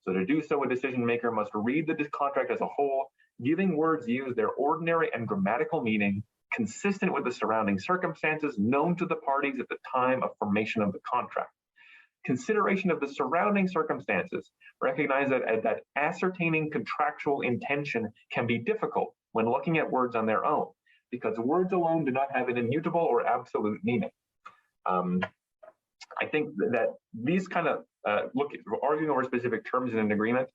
So to do so, a decision maker must read the contract as a whole, giving words used their ordinary and grammatical meaning, consistent with the surrounding circumstances known to the parties at the time of formation of the contract. Consideration of the surrounding circumstances recognize that ascertaining contractual intention can be difficult when looking at words on their own, because words alone do not have an immutable or absolute meaning. I think that these kind of arguing over specific terms in an agreement,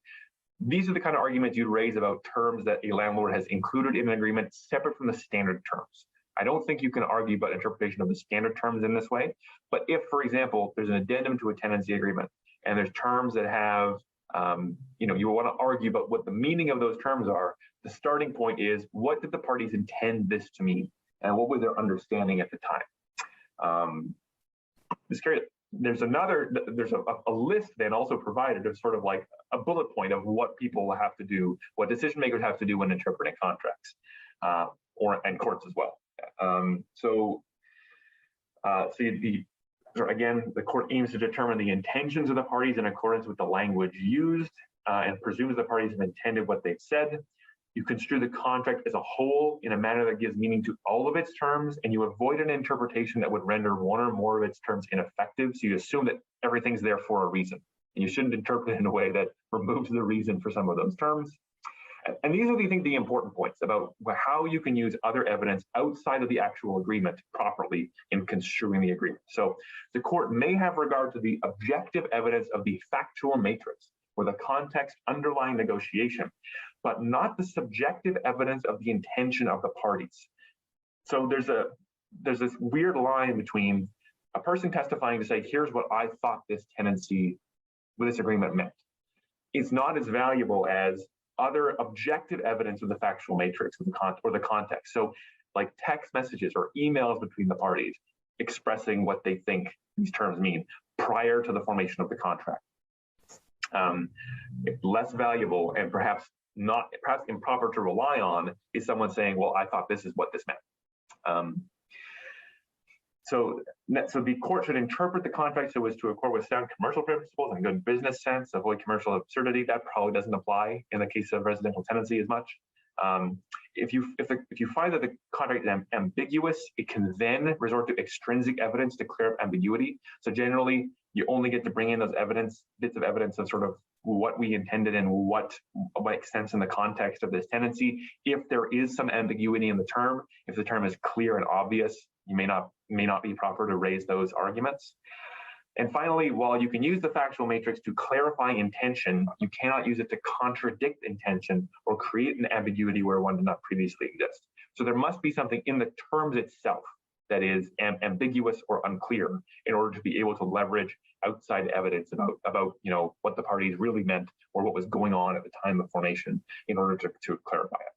these are the kind of arguments you'd raise about terms that a landlord has included in an agreement separate from the standard terms. I don't think you can argue about interpretation of the standard terms in this way, but if, for example, there's an addendum to a tenancy agreement and there's terms that have, you want to argue about what the meaning of those terms are, the starting point is, what did the parties intend this to mean? And what was their understanding at the time? There's a list then also provided of sort of like a bullet point of what people have to do, what decision makers have to do when interpreting contracts, and courts as well. Again, the court aims to determine the intentions of the parties in accordance with the language used, and presumes the parties have intended what they've said. You construe the contract as a whole in a manner that gives meaning to all of its terms, and you avoid an interpretation that would render one or more of its terms ineffective. So you assume that everything's there for a reason, and you shouldn't interpret it in a way that removes the reason for some of those terms. And these are, I think, the important points about how you can use other evidence outside of the actual agreement properly in construing the agreement. So the court may have regard to the objective evidence of the factual matrix or the context underlying negotiation, but not the subjective evidence of the intention of the parties. So there's this weird line between a person testifying to say, here's what I thought this agreement meant. It's not as valuable as other objective evidence of the factual matrix or the context. So like text messages or emails between the parties expressing what they think these terms mean prior to the formation of the contract. Less valuable and perhaps improper to rely on is someone saying, well, I thought this is what this meant. So the court should interpret the contract so as to accord with sound commercial principles and good business sense, avoid commercial absurdity. That probably doesn't apply in the case of residential tenancy as much. If you find that the contract is ambiguous, it can then resort to extrinsic evidence to clear up ambiguity. So generally, you only get to bring in those bits of evidence of sort of what we intended and what makes sense in the context of this tenancy. If there is some ambiguity in the term, if the term is clear and obvious, you may not be proper to raise those arguments. And finally, while you can use the factual matrix to clarify intention, you cannot use it to contradict intention or create an ambiguity where one did not previously exist. So there must be something in the terms itself that is ambiguous or unclear in order to be able to leverage outside evidence about what the parties really meant or what was going on at the time of formation in order to clarify it.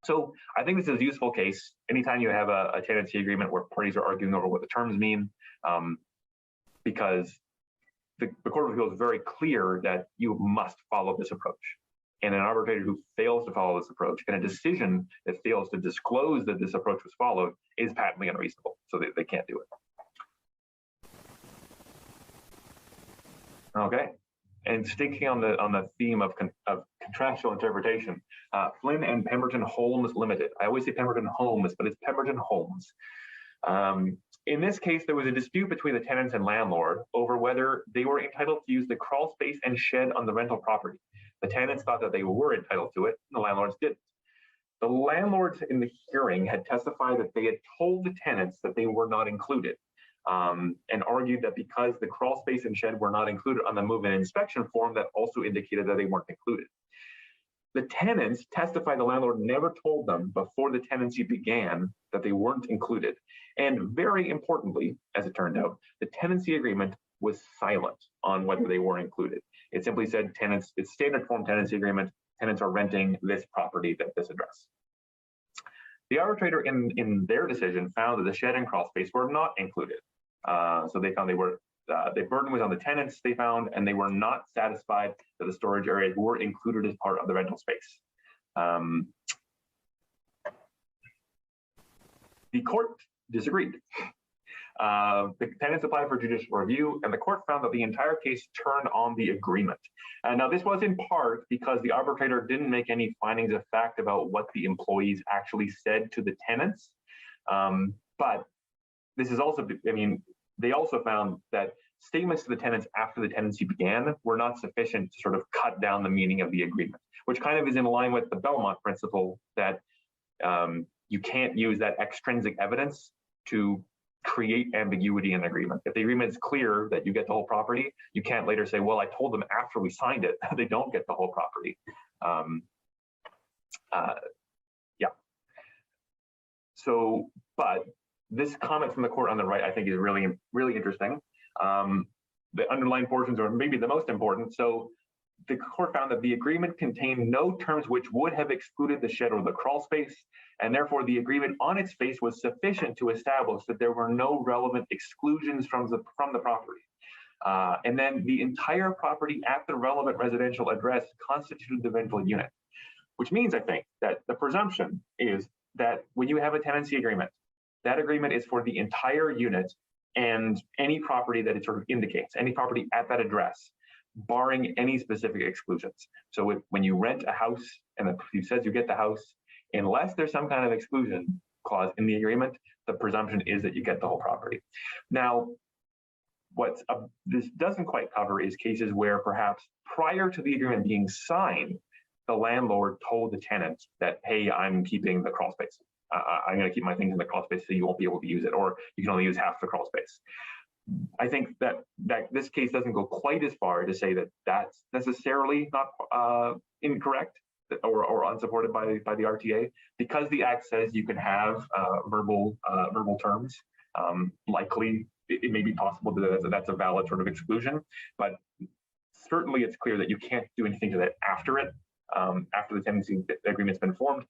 So I think this is a useful case anytime you have a tenancy agreement where parties are arguing over what the terms mean, because the Court of Appeal is very clear that you must follow this approach. And an arbitrator who fails to follow this approach and a decision that fails to disclose that this approach was followed is patently unreasonable, so they can't do it. Okay, and sticking on the theme of contractual interpretation, Flynn and Pemberton Holmes Limited. I always say Pemberton Homes, but it's Pemberton Holmes. In this case, there was a dispute between the tenants and landlord over whether they were entitled to use the crawl space and shed on the rental property. The tenants thought that they were entitled to it, and the landlords didn't. The landlords in the hearing had testified that they had told the tenants that they were not included, and argued that because the crawl space and shed were not included on the move-in inspection form, that also indicated that they weren't included. The tenants testified the landlord never told them before the tenancy began that they weren't included. And very importantly, as it turned out, the tenancy agreement was silent on whether they were included. It simply said tenants, it's standard form tenancy agreement, tenants are renting this property at this address. The arbitrator in their decision found that the shed and crawl space were not included. So they found the burden was on the tenants, they found, and they were not satisfied that the storage areas were included as part of the rental space. The court disagreed. The tenants applied for judicial review, and the court found that the entire case turned on the agreement. Now, this was in part because the arbitrator didn't make any findings of fact about what the employees actually said to the tenants. But this is also, I mean, they also found that statements to the tenants after the tenancy began were not sufficient to sort of cut down the meaning of the agreement, which kind of is in line with the Belmont principle that you can't use that extrinsic evidence to create ambiguity in the agreement. If the agreement is clear that you get the whole property, you can't later say, well, I told them after we signed it, they don't get the whole property. Yeah. So, but this comment from the court on the right, I think is really, really interesting. The underlying portions are maybe the most important. So the court found that the agreement contained no terms which would have excluded the shed or the crawl space, and therefore the agreement on its face was sufficient to establish that there were no relevant exclusions from the property. And then the entire property at the relevant residential address constituted the rental unit, which means, I think, that the presumption is that when you have a tenancy agreement, that agreement is for the entire unit and any property that it sort of indicates, any property at that address, barring any specific exclusions. So when you rent a house and it says you get the house, unless there's some kind of exclusion clause in the agreement, the presumption is that you get the whole property. Now, what this doesn't quite cover is cases where perhaps prior to the agreement being signed, the landlord told the tenant that, hey, I'm keeping the crawl space. I'm going to keep my things in the crawl space so you won't be able to use it, or you can only use half the crawl space. I think that this case doesn't go quite as far to say that that's necessarily not incorrect or unsupported by the RTA, because the Act says you can have verbal terms. Likely, it may be possible that that's a valid sort of exclusion, but certainly it's clear that you can't do anything to that after it, after the tenancy agreement's been formed.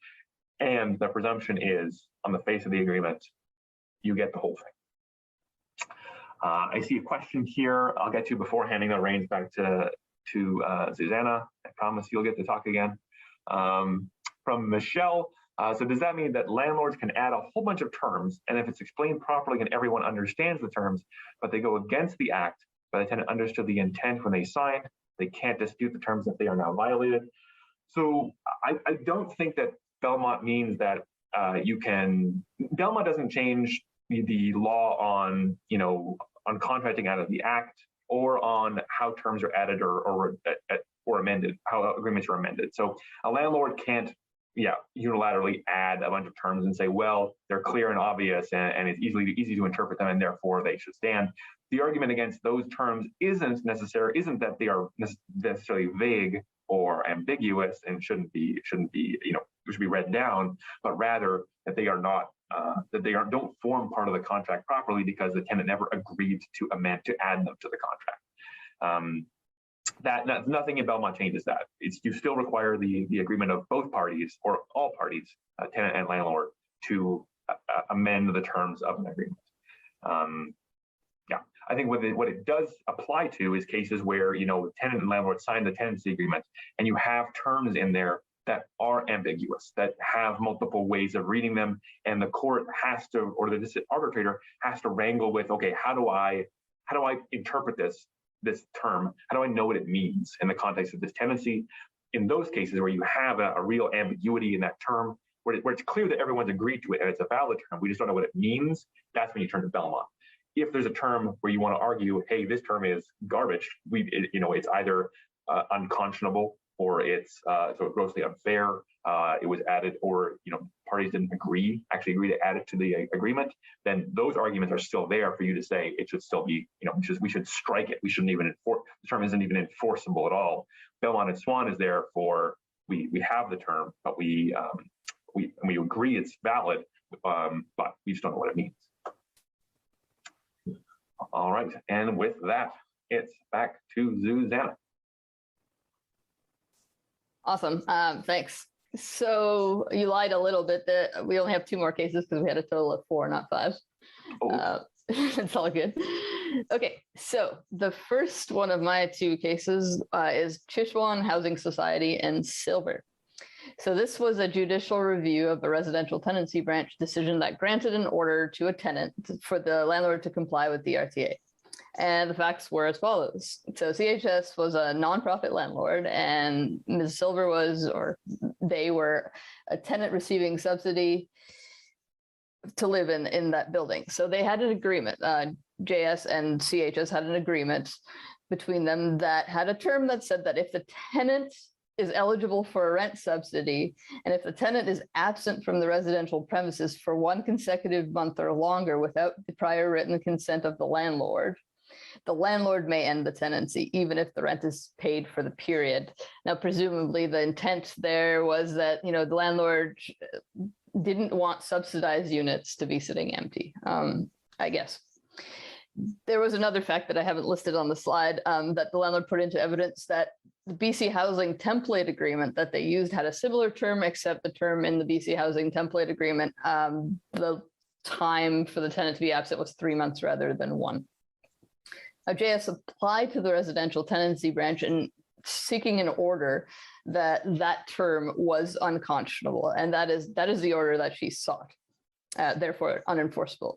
And the presumption is, on the face of the agreement, you get the whole thing. I see a question here. I'll get to before handing the reins back to Susanna. I promise you'll get to talk again. From Michelle. So does that mean that landlords can add a whole bunch of terms, and if it's explained properly and everyone understands the terms, but they go against the Act, but the tenant understood the intent when they signed, they can't dispute the terms if they are now violated? So I don't think that Belmont means that Belmont doesn't change the law on, on contracting out of the Act, or on how terms are added or amended, how agreements are amended. So a landlord can't, unilaterally add a bunch of terms and say, well, they're clear and obvious and it's easy to interpret them and therefore they should stand. The argument against those terms isn't that they are necessarily vague or ambiguous and shouldn't be should be read down, but rather that they are not don't form part of the contract properly because the tenant never agreed to add them to the contract. Nothing in Belmont changes that. You still require the agreement of both parties or all parties, tenant and landlord, to amend the terms of an agreement. I think what it does apply to is cases where tenant and landlord sign the tenancy agreement and you have terms in there that are ambiguous, that have multiple ways of reading them, and the court has to, or the arbitrator has to wrangle with, okay, how do I interpret this term? How do I know what it means in the context of this tenancy? In those cases where you have a real ambiguity in that term, where it's clear that everyone's agreed to it and it's a valid term, we just don't know what it means, that's when you turn to Belmont. If there's a term where you want to argue, hey, this term is garbage, it's either unconscionable or it's so grossly unfair, it was added, or parties didn't actually agree to add it to the agreement, then those arguments are still there for you to say it should still be, we should strike it. We shouldn't even enforce, the term isn't even enforceable at all. Belmont and Swan is there for, we have the term, but we agree it's valid, but we just don't know what it means. All right, and with that, it's back to Susanna. Awesome. Thanks. So you lied a little bit that we only have 2 more cases because we had a total of 4, not 5. Oh, It's all good. Okay, so the first one of my 2 cases is Chishwan Housing Society and Silver. So this was a judicial review of the Residential Tenancy Branch decision that granted an order to a tenant for the landlord to comply with the RTA. And the facts were as follows. So CHS was a nonprofit landlord, and Ms. Silver was, or they were, a tenant receiving subsidy to live in that building. So they had an agreement. JS and CHS had an agreement between them that had a term that said that if the tenant is eligible for a rent subsidy, and if the tenant is absent from the residential premises for 1 consecutive month or longer without the prior written consent of the landlord may end the tenancy, even if the rent is paid for the period. Now, presumably the intent there was that, the landlord didn't want subsidized units to be sitting empty, I guess. There was another fact that I haven't listed on the slide that the landlord put into evidence, that the BC Housing template agreement that they used had a similar term, except the term in the BC Housing template agreement, the time for the tenant to be absent was 3 months rather than 1. Now, JS applied to the Residential Tenancy Branch and seeking an order that term was unconscionable, and that is the order that she sought, therefore unenforceable.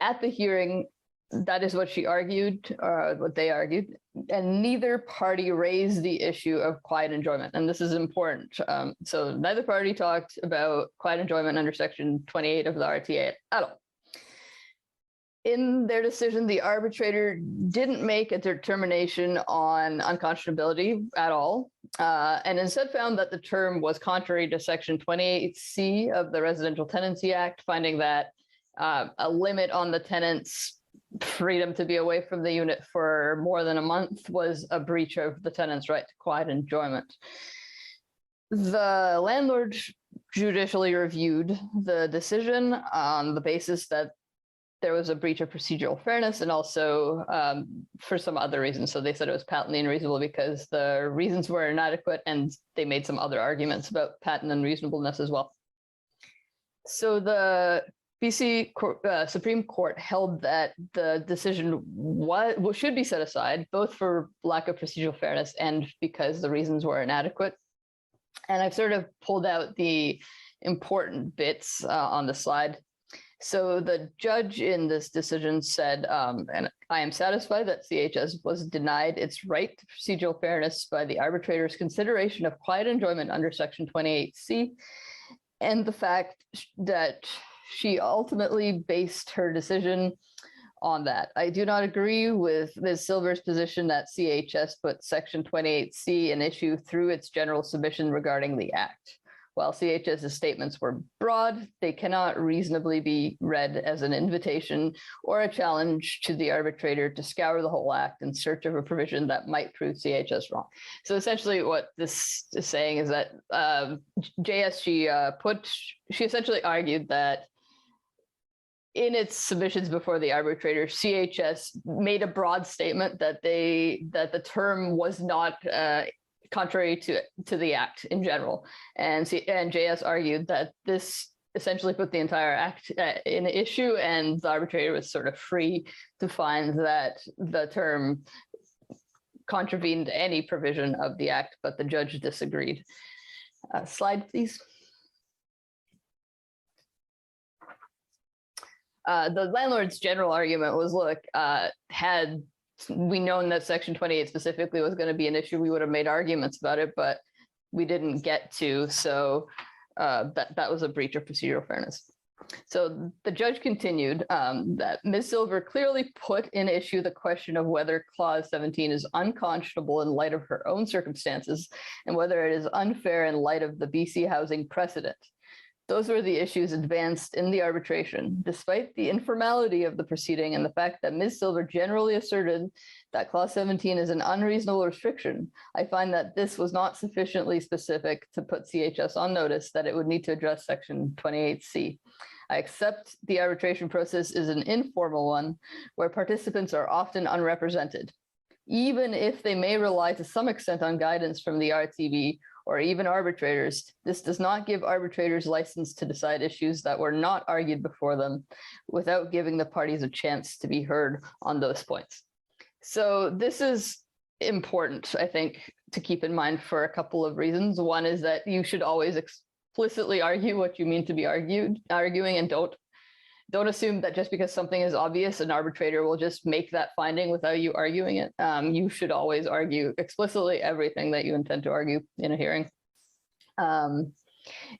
At the hearing, that is what she argued, or what they argued, and neither party raised the issue of quiet enjoyment, and this is important. So neither party talked about quiet enjoyment under Section 28 of the RTA at all. In their decision, the arbitrator didn't make a determination on unconscionability at all, and instead found that the term was contrary to Section 28C of the Residential Tenancy Act, finding that a limit on the tenant's freedom to be away from the unit for more than a month was a breach of the tenant's right to quiet enjoyment. The landlord judicially reviewed the decision on the basis that there was a breach of procedural fairness, and also for some other reasons. So they said it was patently unreasonable because the reasons were inadequate, and they made some other arguments about patent unreasonableness as well. So the BC Supreme Court held that the decision should be set aside, both for lack of procedural fairness and because the reasons were inadequate. And I've sort of pulled out the important bits on the slide. So the judge in this decision said, and I am satisfied that CHS was denied its right to procedural fairness by the arbitrator's consideration of quiet enjoyment under Section 28C, and the fact that she ultimately based her decision on that. I do not agree with Ms. Silver's position that CHS put Section 28C in issue through its general submission regarding the Act. While CHS's statements were broad, they cannot reasonably be read as an invitation or a challenge to the arbitrator to scour the whole Act in search of a provision that might prove CHS wrong. So essentially what this is saying is that she essentially argued that in its submissions before the arbitrator, CHS made a broad statement that the term was not contrary to the Act in general, and JS argued that this essentially put the entire Act in issue, and the arbitrator was sort of free to find that the term contravened any provision of the Act, but the judge disagreed. Slide, please. The landlord's general argument was, look, had we known that Section 28 specifically was going to be an issue, we would have made arguments about it, but we didn't get to, so that was a breach of procedural fairness. So the judge continued that Ms. Silver clearly put in issue the question of whether Clause 17 is unconscionable in light of her own circumstances, and whether it is unfair in light of the BC housing precedent. Those were the issues advanced in the arbitration, despite the informality of the proceeding and the fact that Ms. Silver generally asserted that Clause 17 is an unreasonable restriction. I find that this was not sufficiently specific to put CHS on notice that it would need to address Section 28C. I accept the arbitration process is an informal one where participants are often unrepresented. Even if they may rely to some extent on guidance from the RTB or even arbitrators. This does not give arbitrators license to decide issues that were not argued before them without giving the parties a chance to be heard on those points. So this is important, I think, to keep in mind for a couple of reasons. One is that you should always explicitly argue what you mean to be arguing, and don't assume that just because something is obvious, an arbitrator will just make that finding without you arguing it. You should always argue explicitly everything that you intend to argue in a hearing.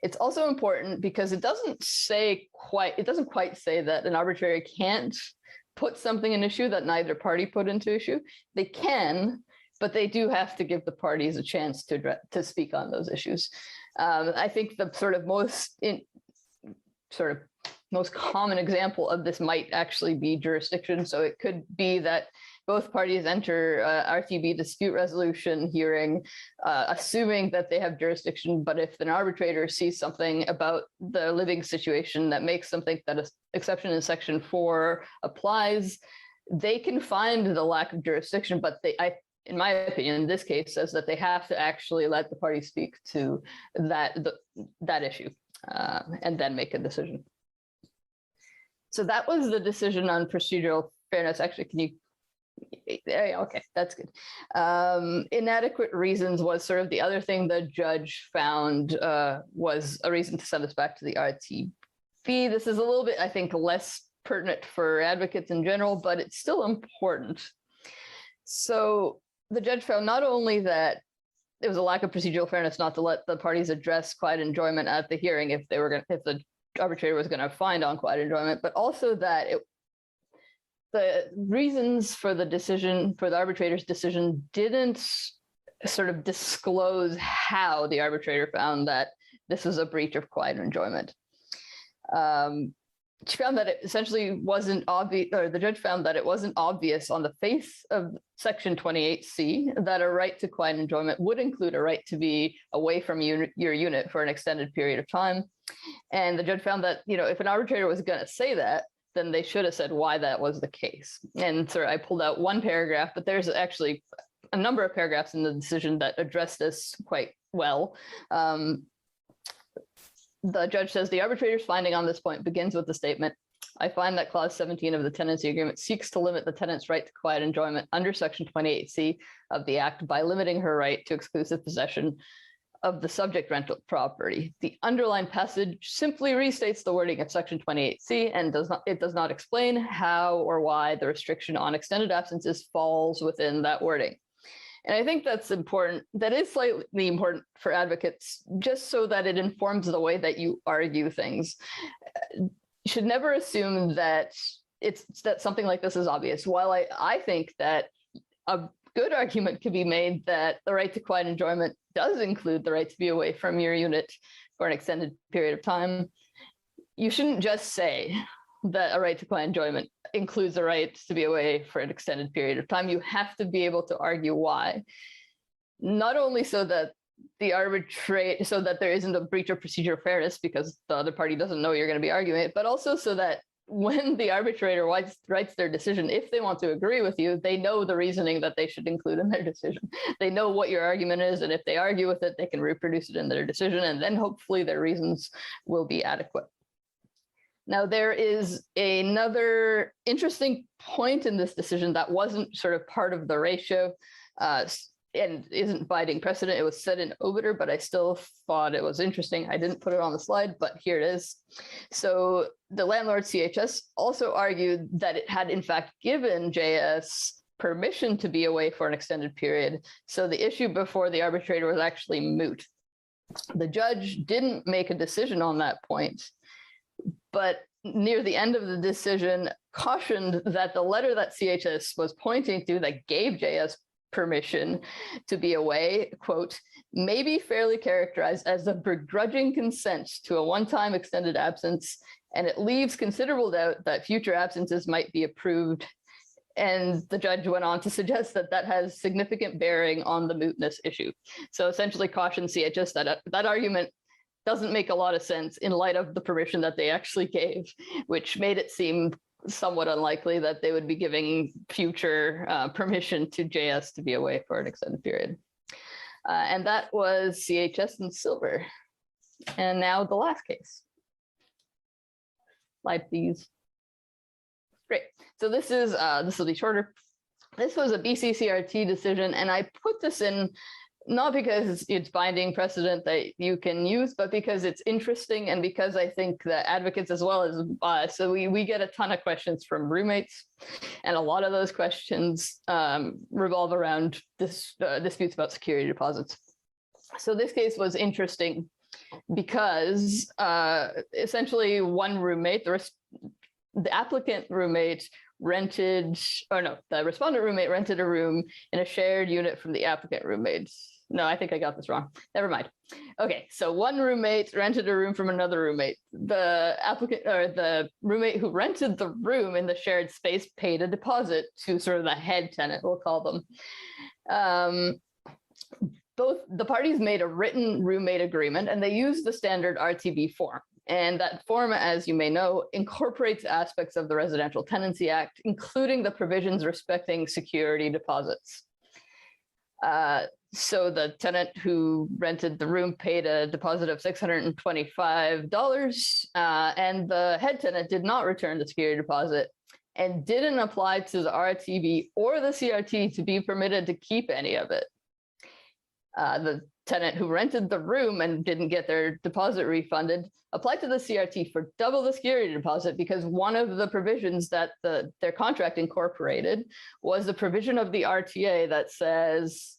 It's also important because it doesn't quite say that an arbitrator can't put something in issue that neither party put into issue. They can, but they do have to give the parties a chance to speak on those issues. I think the most common example of this might actually be jurisdiction. So it could be that both parties enter RTB dispute resolution hearing, assuming that they have jurisdiction. But if an arbitrator sees something about the living situation that makes them think that an exception in Section 4 applies, they can find the lack of jurisdiction. But in my opinion, in this case, says that they have to actually let the parties speak to that issue and then make a decision. So that was the decision on procedural fairness. Actually, can you? Okay, that's good. Inadequate reasons was sort of the other thing the judge found was a reason to send us back to the RTB. This is a little bit, I think, less pertinent for advocates in general, but it's still important. So the judge found not only that there was a lack of procedural fairness not to let the parties address quiet enjoyment at the hearing if the arbitrator was going to find on quiet enjoyment, but also that the reasons for the arbitrator's decision didn't sort of disclose how the arbitrator found that this was a breach of quiet enjoyment. She found that it essentially wasn't obvious, or the judge found that it wasn't obvious on the face of Section 28C that a right to quiet enjoyment would include a right to be away from your unit for an extended period of time. And the judge found that, if an arbitrator was going to say that, then they should have said why that was the case. And so I pulled out one paragraph, but there's actually a number of paragraphs in the decision that address this quite well. The judge says the arbitrator's finding on this point begins with the statement, I find that Clause 17 of the Tenancy Agreement seeks to limit the tenant's right to quiet enjoyment under Section 28C of the Act by limiting her right to exclusive possession of the subject rental property. The underlined passage simply restates the wording of Section 28C and does not explain how or why the restriction on extended absences falls within that wording. And I think that's important. That is slightly important for advocates, just so that it informs the way that you argue things. You should never assume that that something like this is obvious. While I think that a good argument could be made that the right to quiet enjoyment does include the right to be away from your unit for an extended period of time, you shouldn't just say that a right to quiet enjoyment includes the right to be away for an extended period of time. You have to be able to argue why, not only so that so that there isn't a breach of procedural fairness because the other party doesn't know you're going to be arguing it, but also so that when the arbitrator writes their decision, if they want to agree with you, they know the reasoning that they should include in their decision. They know what your argument is, and if they argue with it, they can reproduce it in their decision, and then hopefully their reasons will be adequate. Now, there is another interesting point in this decision that wasn't sort of part of the ratio and isn't binding precedent. It was said in obiter, but I still thought it was interesting. I didn't put it on the slide, but here it is. So the landlord CHS also argued that it had in fact given JS permission to be away for an extended period. So the issue before the arbitrator was actually moot. The judge didn't make a decision on that point, but near the end of the decision cautioned that the letter that CHS was pointing to that gave JS permission to be away, quote, may be fairly characterized as a begrudging consent to a one-time extended absence, and it leaves considerable doubt that future absences might be approved. And the judge went on to suggest that that has significant bearing on the mootness issue. So essentially cautioned CHS that that argument doesn't make a lot of sense in light of the permission that they actually gave, which made it seem somewhat unlikely that they would be giving future permission to JS to be away for an extended period. And that was CHS and Silver. And now the last case. Slide, please. Great. So this will be shorter. This was a BCCRT decision, and I put this in not because it's binding precedent that you can use, but because it's interesting and because I think that advocates as well as so we get a ton of questions from roommates, and a lot of those questions revolve around disputes about security deposits. So this case was interesting because essentially one roommate, the applicant roommate the respondent roommate rented a room in a shared unit from the applicant roommate. No, I think I got this wrong. Never mind. Okay, so one roommate rented a room from another roommate. The applicant or the roommate who rented the room in the shared space paid a deposit to sort of the head tenant, we'll call them. Both the parties made a written roommate agreement, and they used the standard RTB form. And that form, as you may know, incorporates aspects of the Residential Tenancy Act, including the provisions respecting security deposits. So the tenant who rented the room paid a deposit of $625, and the head tenant did not return the security deposit and didn't apply to the RTB or the CRT to be permitted to keep any of it. The tenant who rented the room and didn't get their deposit refunded applied to the CRT for double the security deposit because one of the provisions that their contract incorporated was the provision of the RTA that says,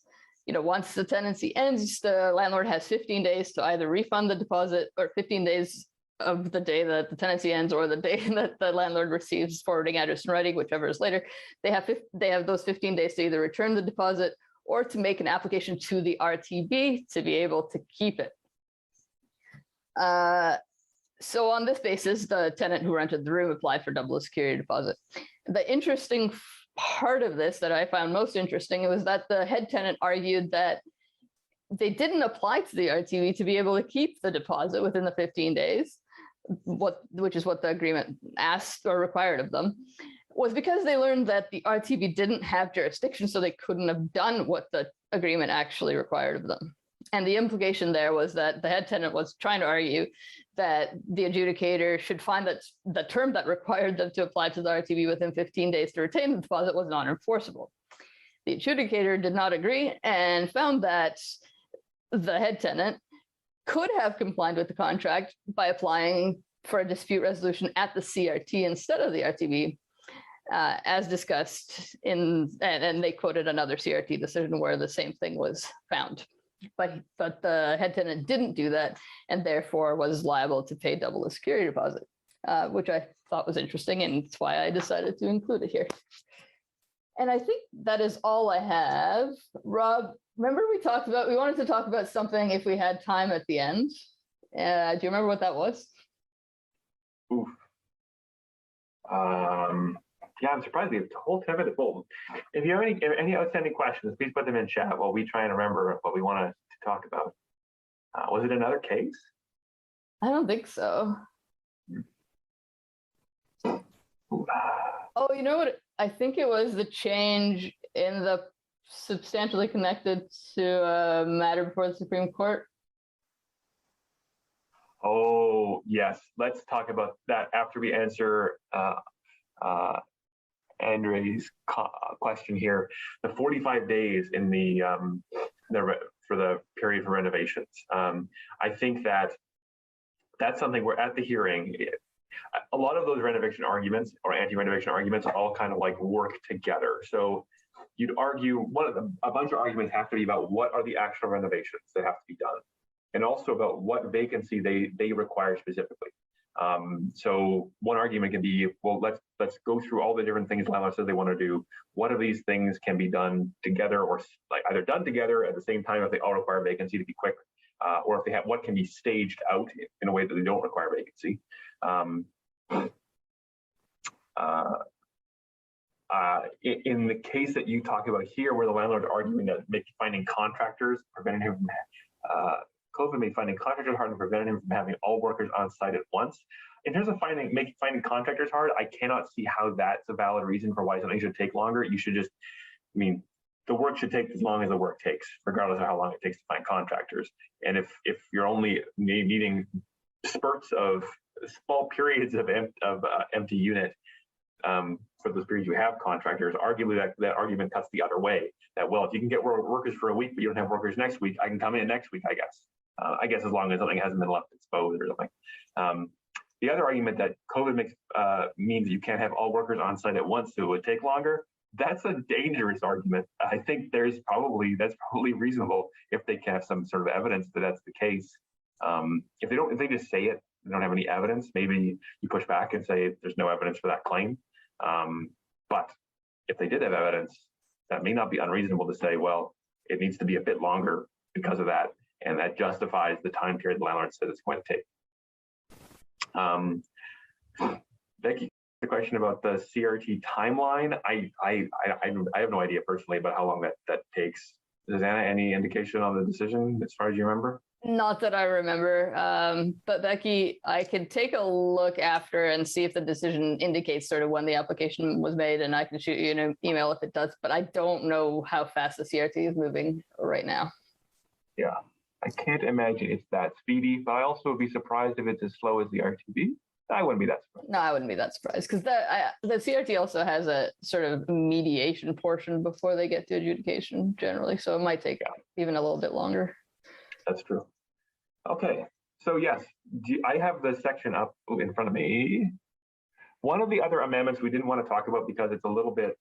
once the tenancy ends, the landlord has 15 days to either refund the deposit, or 15 days of the day that the tenancy ends or the day that the landlord receives forwarding address in writing, whichever is later. They have those 15 days to either return the deposit or to make an application to the RTB to be able to keep it. So on this basis, the tenant who rented the room applied for double the security deposit. The interesting part of this that I found most interesting was that the head tenant argued that they didn't apply to the RTB to be able to keep the deposit within the 15 days, which is what the agreement asked or required of them, was because they learned that the RTB didn't have jurisdiction, so they couldn't have done what the agreement actually required of them. And the implication there was that the head tenant was trying to argue that the adjudicator should find that the term that required them to apply to the RTB within 15 days to retain the deposit was non-enforceable. The adjudicator did not agree and found that the head tenant could have complied with the contract by applying for a dispute resolution at the CRT instead of the RTB, as discussed and they quoted another CRT decision where the same thing was found. But the head tenant didn't do that and therefore was liable to pay double the security deposit, which I thought was interesting, and it's why I decided to include it here. And I think that is all I have. Rob, remember we wanted to talk about something if we had time at the end. Do you remember what that was? Oof. Yeah, I'm surprised we have the whole 10-minute bulletin. If you have any outstanding questions, please put them in chat while we try and remember what we want to talk about. Was it another case? I don't think so. Oh, you know what? I think it was the change in the substantially connected to a matter before the Supreme Court. Oh, yes. Let's talk about that after we answer Andre's question here. The 45 days in for the period for renovations. I think that's something we're at the hearing. A lot of those renovation arguments or anti-renovation arguments all kind of like work together. So you'd argue a bunch of arguments have to be about what are the actual renovations that have to be done, and also about what vacancy they require specifically. So one argument can be, well, let's go through all the different things landlord says they want to do. What of these things can be done together, or like either done together at the same time if they all require vacancy to be quick, or if they have what can be staged out in a way that they don't require vacancy. In the case that you talk about here, where the landlord arguing that finding contractors preventing him from COVID made finding contractors hard and prevented him from having all workers on site at once. In terms of finding contractors hard, I cannot see how that's a valid reason for why something should take longer. You should just, the work should take as long as the work takes, regardless of how long it takes to find contractors. And if you're only needing spurts of small periods of empty unit for those periods you have contractors, arguably that argument cuts the other way. That, well, if you can get workers for a week, but you don't have workers next week, I can come in next week, I guess. I guess as long as something hasn't been left exposed or something. The other argument that COVID means that you can't have all workers on site at once, so it would take longer. That's a dangerous argument. I think that's probably reasonable if they can have some sort of evidence that that's the case. If they just say it, they don't have any evidence, maybe you push back and say there's no evidence for that claim. But if they did have evidence, that may not be unreasonable to say, well, it needs to be a bit longer because of that, and that justifies the time period the landlord said it's going to take. Becky, the question about the CRT timeline, I have no idea personally about how long that takes. Does Anna any indication on the decision as far as you remember? Not that I remember, but Becky, I can take a look after and see if the decision indicates sort of when the application was made, and I can shoot you an email if it does, but I don't know how fast the CRT is moving right now. Yeah, I can't imagine it's that speedy, but I also would be surprised if it's as slow as the RTB. I wouldn't be that surprised. No, I wouldn't be that surprised because the CRT also has a sort of mediation portion before they get to adjudication generally. So it might take even a little bit longer. That's true. Okay. So yes, I have the section up in front of me. One of the other amendments we didn't want to talk about because it's a little bit,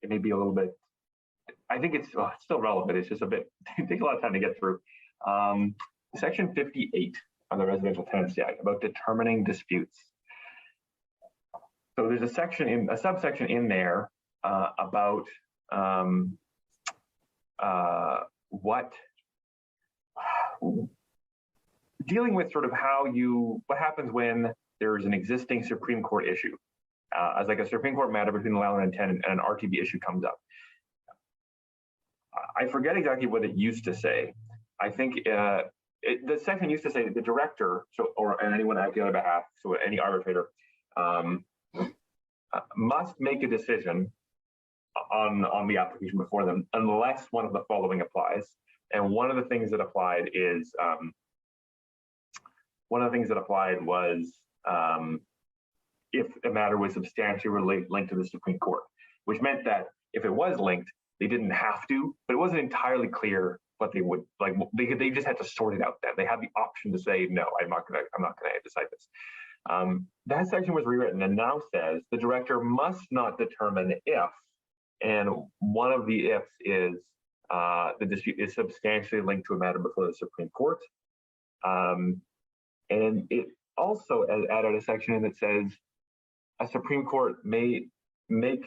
it may be a little bit, I think it's still relevant. It's just a bit, it takes a lot of time to get through. Section 58 of the Residential Tenancy Act about determining disputes. So there's a subsection in there about dealing with sort of what happens when there's an existing Supreme Court issue, as like a Supreme Court matter between the landlord and tenant, and an RTB issue comes up. I forget exactly what it used to say. I think the section used to say that the director, and anyone acting on their behalf, so any arbitrator, must make a decision on the application before them unless one of the following applies. And one of the things that applied was if a matter was substantially linked to the Supreme Court, which meant that if it was linked, they didn't have to, but it wasn't entirely clear what they would like. They just had to sort it out. Then they had the option to say no, I'm not going to decide this. That section was rewritten and now says the director must not determine if, and one of the ifs is the dispute is substantially linked to a matter before the Supreme Court. And it also added a section in that says a Supreme Court may make,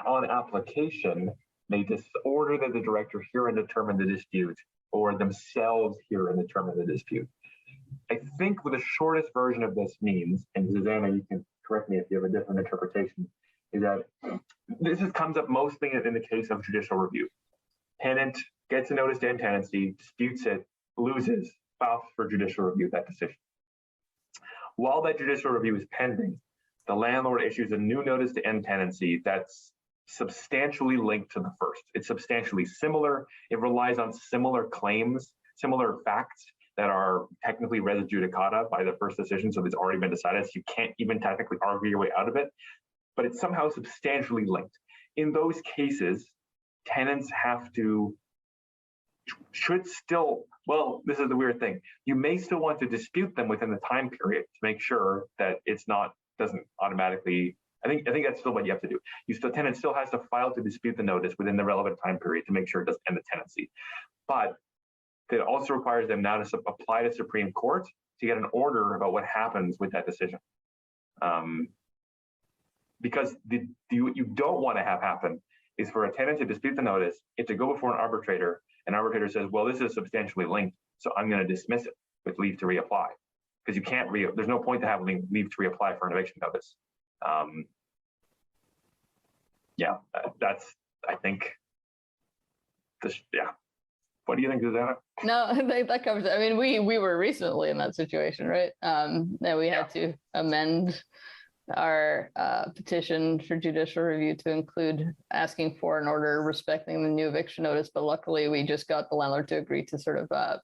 on application, may disorder that the director hear and determine the dispute, or themselves hear and determine the dispute. I think what the shortest version of this means, and Susanna, you can correct me if you have a different interpretation, is that this comes up mostly in the case of judicial review. Tenant gets a notice to end tenancy, disputes it, loses, files for judicial review of that decision. While that judicial review is pending, the landlord issues a new notice to end tenancy that's substantially linked to the first. It's substantially similar. It relies on similar claims, similar facts that are technically res judicata by the first decision, so it's already been decided, so you can't even technically argue your way out of it, but it's somehow substantially linked. In those cases, tenants should still, well, this is the weird thing. You may still want to dispute them within the time period to make sure that doesn't automatically, I think that's still what you have to do. Tenant still has to file to dispute the notice within the relevant time period to make sure it doesn't end the tenancy. But it also requires them now to apply to Supreme Court to get an order about what happens with that decision. Because what you don't want to have happen is for a tenant to dispute the notice, it to go before an arbitrator says, well, this is substantially linked, so I'm going to dismiss it with leave to reapply. Because you can't there's no point to have leave to reapply for an eviction notice. That's, I think, What do you think, Susanna? No, that covers it. I mean, we were recently in that situation, right? That we had to amend our petition for judicial review to include asking for an order respecting the new eviction notice, but luckily we just got the landlord to agree to sort of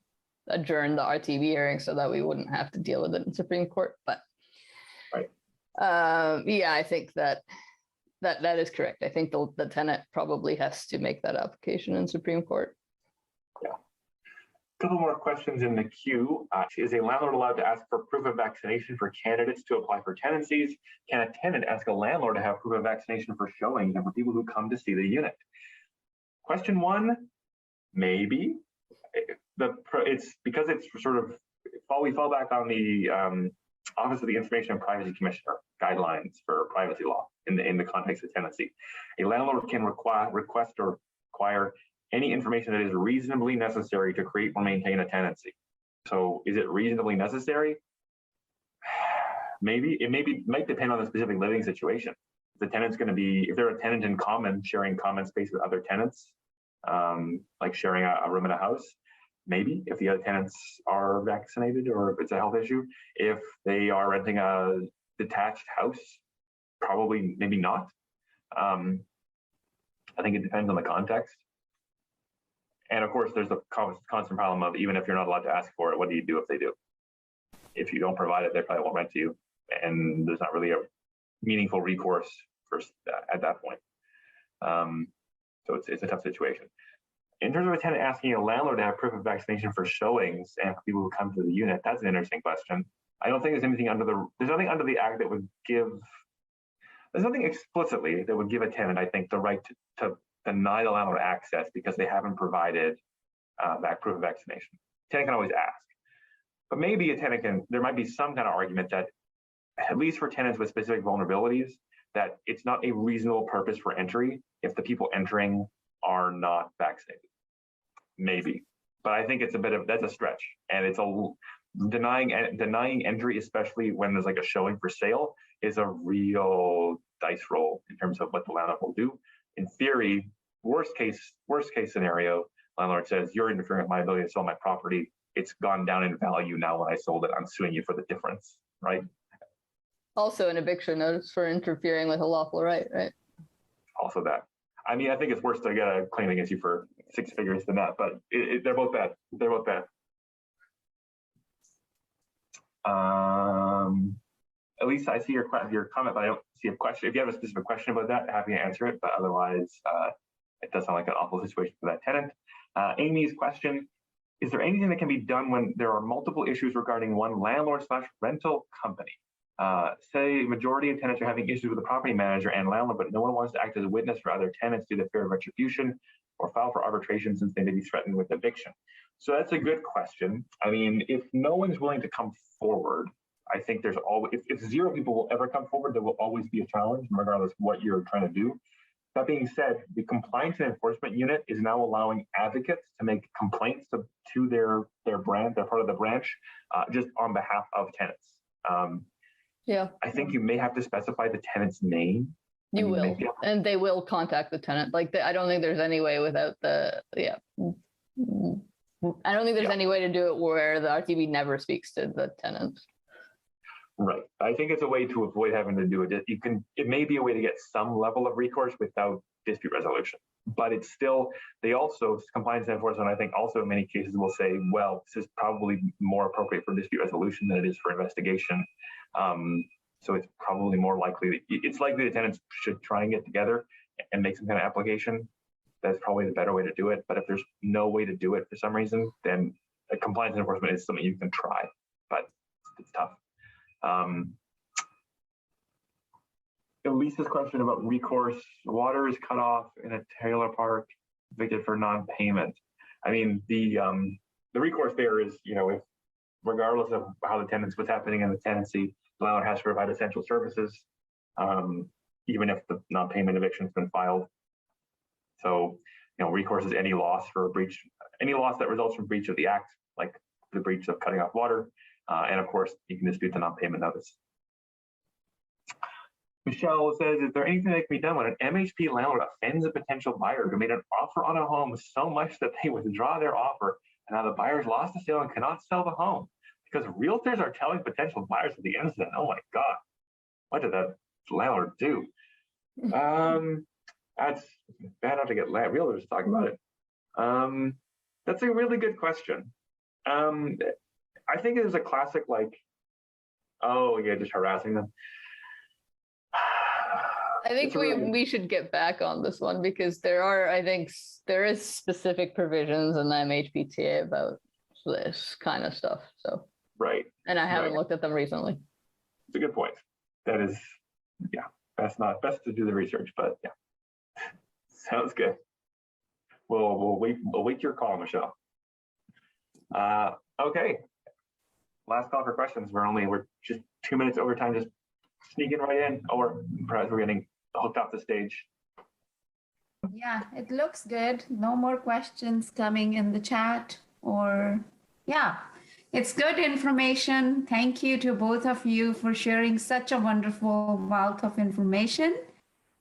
adjourn the RTB hearing so that we wouldn't have to deal with it in Supreme Court. But Right. Yeah, I think that is correct. I think the tenant probably has to make that application in Supreme Court. Yeah. A couple more questions in the queue. Is a landlord allowed to ask for proof of vaccination for candidates to apply for tenancies? Can a tenant ask a landlord to have proof of vaccination for showings and for people who come to see the unit? Question one, maybe. It's because it's sort of, we fall back on the Office of the Information and Privacy Commissioner guidelines for privacy law in the context of tenancy. A landlord can request or require any information that is reasonably necessary to create or maintain a tenancy. So is it reasonably necessary? Maybe. It might depend on the specific living situation. The tenant's going to be, if they're a tenant in common, sharing common space with other tenants, like sharing a room in a house, maybe if the other tenants are vaccinated or if it's a health issue. If they are renting a detached house, probably maybe not. I think it depends on the context. And of course, there's the constant problem of even if you're not allowed to ask for it, what do you do if they do? If you don't provide it, they probably won't rent to you. And there's not really a meaningful recourse at that point. So it's a tough situation. In terms of a tenant asking a landlord to have proof of vaccination for showings and for people who come to the unit, that's an interesting question. I don't think there's anything there's nothing under the Act that would there's nothing explicitly that would give a tenant, I think, the right to deny the landlord access because they haven't provided proof of vaccination. Tenant can always ask. But maybe a tenant there might be some kind of argument that, at least for tenants with specific vulnerabilities, that it's not a reasonable purpose for entry if the people entering are not vaccinated. Maybe, but I think it's that's a stretch, and it's denying entry, especially when there's like a showing for sale, is a real dice roll in terms of what the landlord will do. In theory, worst case scenario, landlord says you're interfering with my ability to sell my property. It's gone down in value now when I sold it. I'm suing you for the difference, right? Also, an eviction notice for interfering with a lawful right? Also that. I mean, I think it's worse to get a claim against you for 6 figures than that, but they're both bad. They're both bad. At least I see your comment, but I don't see a question. If you have a specific question about that, happy to answer it, but otherwise, it does sound like an awful situation for that tenant. Amy's question, is there anything that can be done when there are multiple issues regarding one landlord/rental company? Say majority of tenants are having issues with the property manager and landlord, but no one wants to act as a witness for other tenants due to fear of retribution or file for arbitration since they may be threatened with eviction. So that's a good question. I mean, if no one's willing to come forward, I think there's always, if 0 people will ever come forward, there will always be a challenge, regardless of what you're trying to do. That being said, the Compliance and Enforcement Unit is now allowing advocates to make complaints to their brand, their part of the branch, just on behalf of tenants. Yeah. I think you may have to specify the tenant's name. You will, and they will contact the tenant. Like, I don't think there's any way without I don't think there's any way to do it where the RTB never speaks to the tenant. Right. I think it's a way to avoid having to do it. It may be a way to get some level of recourse without dispute resolution, but it's still, compliance and enforcement, I think also in many cases will say, well, this is probably more appropriate for dispute resolution than it is for investigation. So it's probably more likely, it's likely the tenants should try and get together and make some kind of application. That's probably the better way to do it. But if there's no way to do it for some reason, then compliance and enforcement is something you can try, but it's tough. Elisa's question about recourse: water is cut off in a trailer park, evicted for non-payment. I mean, the recourse there is, if regardless of how the tenants, what's happening in the tenancy, the landlord has to provide essential services, even if the non-payment eviction has been filed. So, recourse is any loss for a breach, any loss that results from breach of the act, like the breach of cutting off water, and of course, you can dispute the non-payment notice. Michelle says, is there anything that can be done when an MHP landlord offends a potential buyer who made an offer on a home so much that they withdraw their offer, and now the buyer's lost the sale and cannot sell the home because realtors are telling potential buyers of the incident? Oh my God. What did that landlord do? That's bad not to get realtors talking about it. That's a really good question. I think it is a classic, like, oh yeah, just harassing them. I think we should get back on this one because there is specific provisions in the MHPTA about this kind of stuff. So right. And I haven't looked at them recently. It's a good point. That is, yeah, best to do the research, but yeah. Sounds good. We'll wait your call, Michelle. Okay. Last call for questions. We're just 2 minutes over time, just sneaking right in, or perhaps we're getting hooked off the stage. Yeah, it looks good. No more questions coming in the chat yeah, it's good information. Thank you to both of you for sharing such a wonderful wealth of information.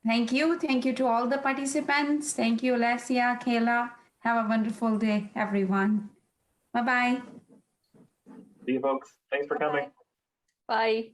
Thank you. Thank you to all the participants. Thank you, Alessia, Kayla. Have a wonderful day, everyone. Bye-bye. See you, folks. Thanks for coming. Bye.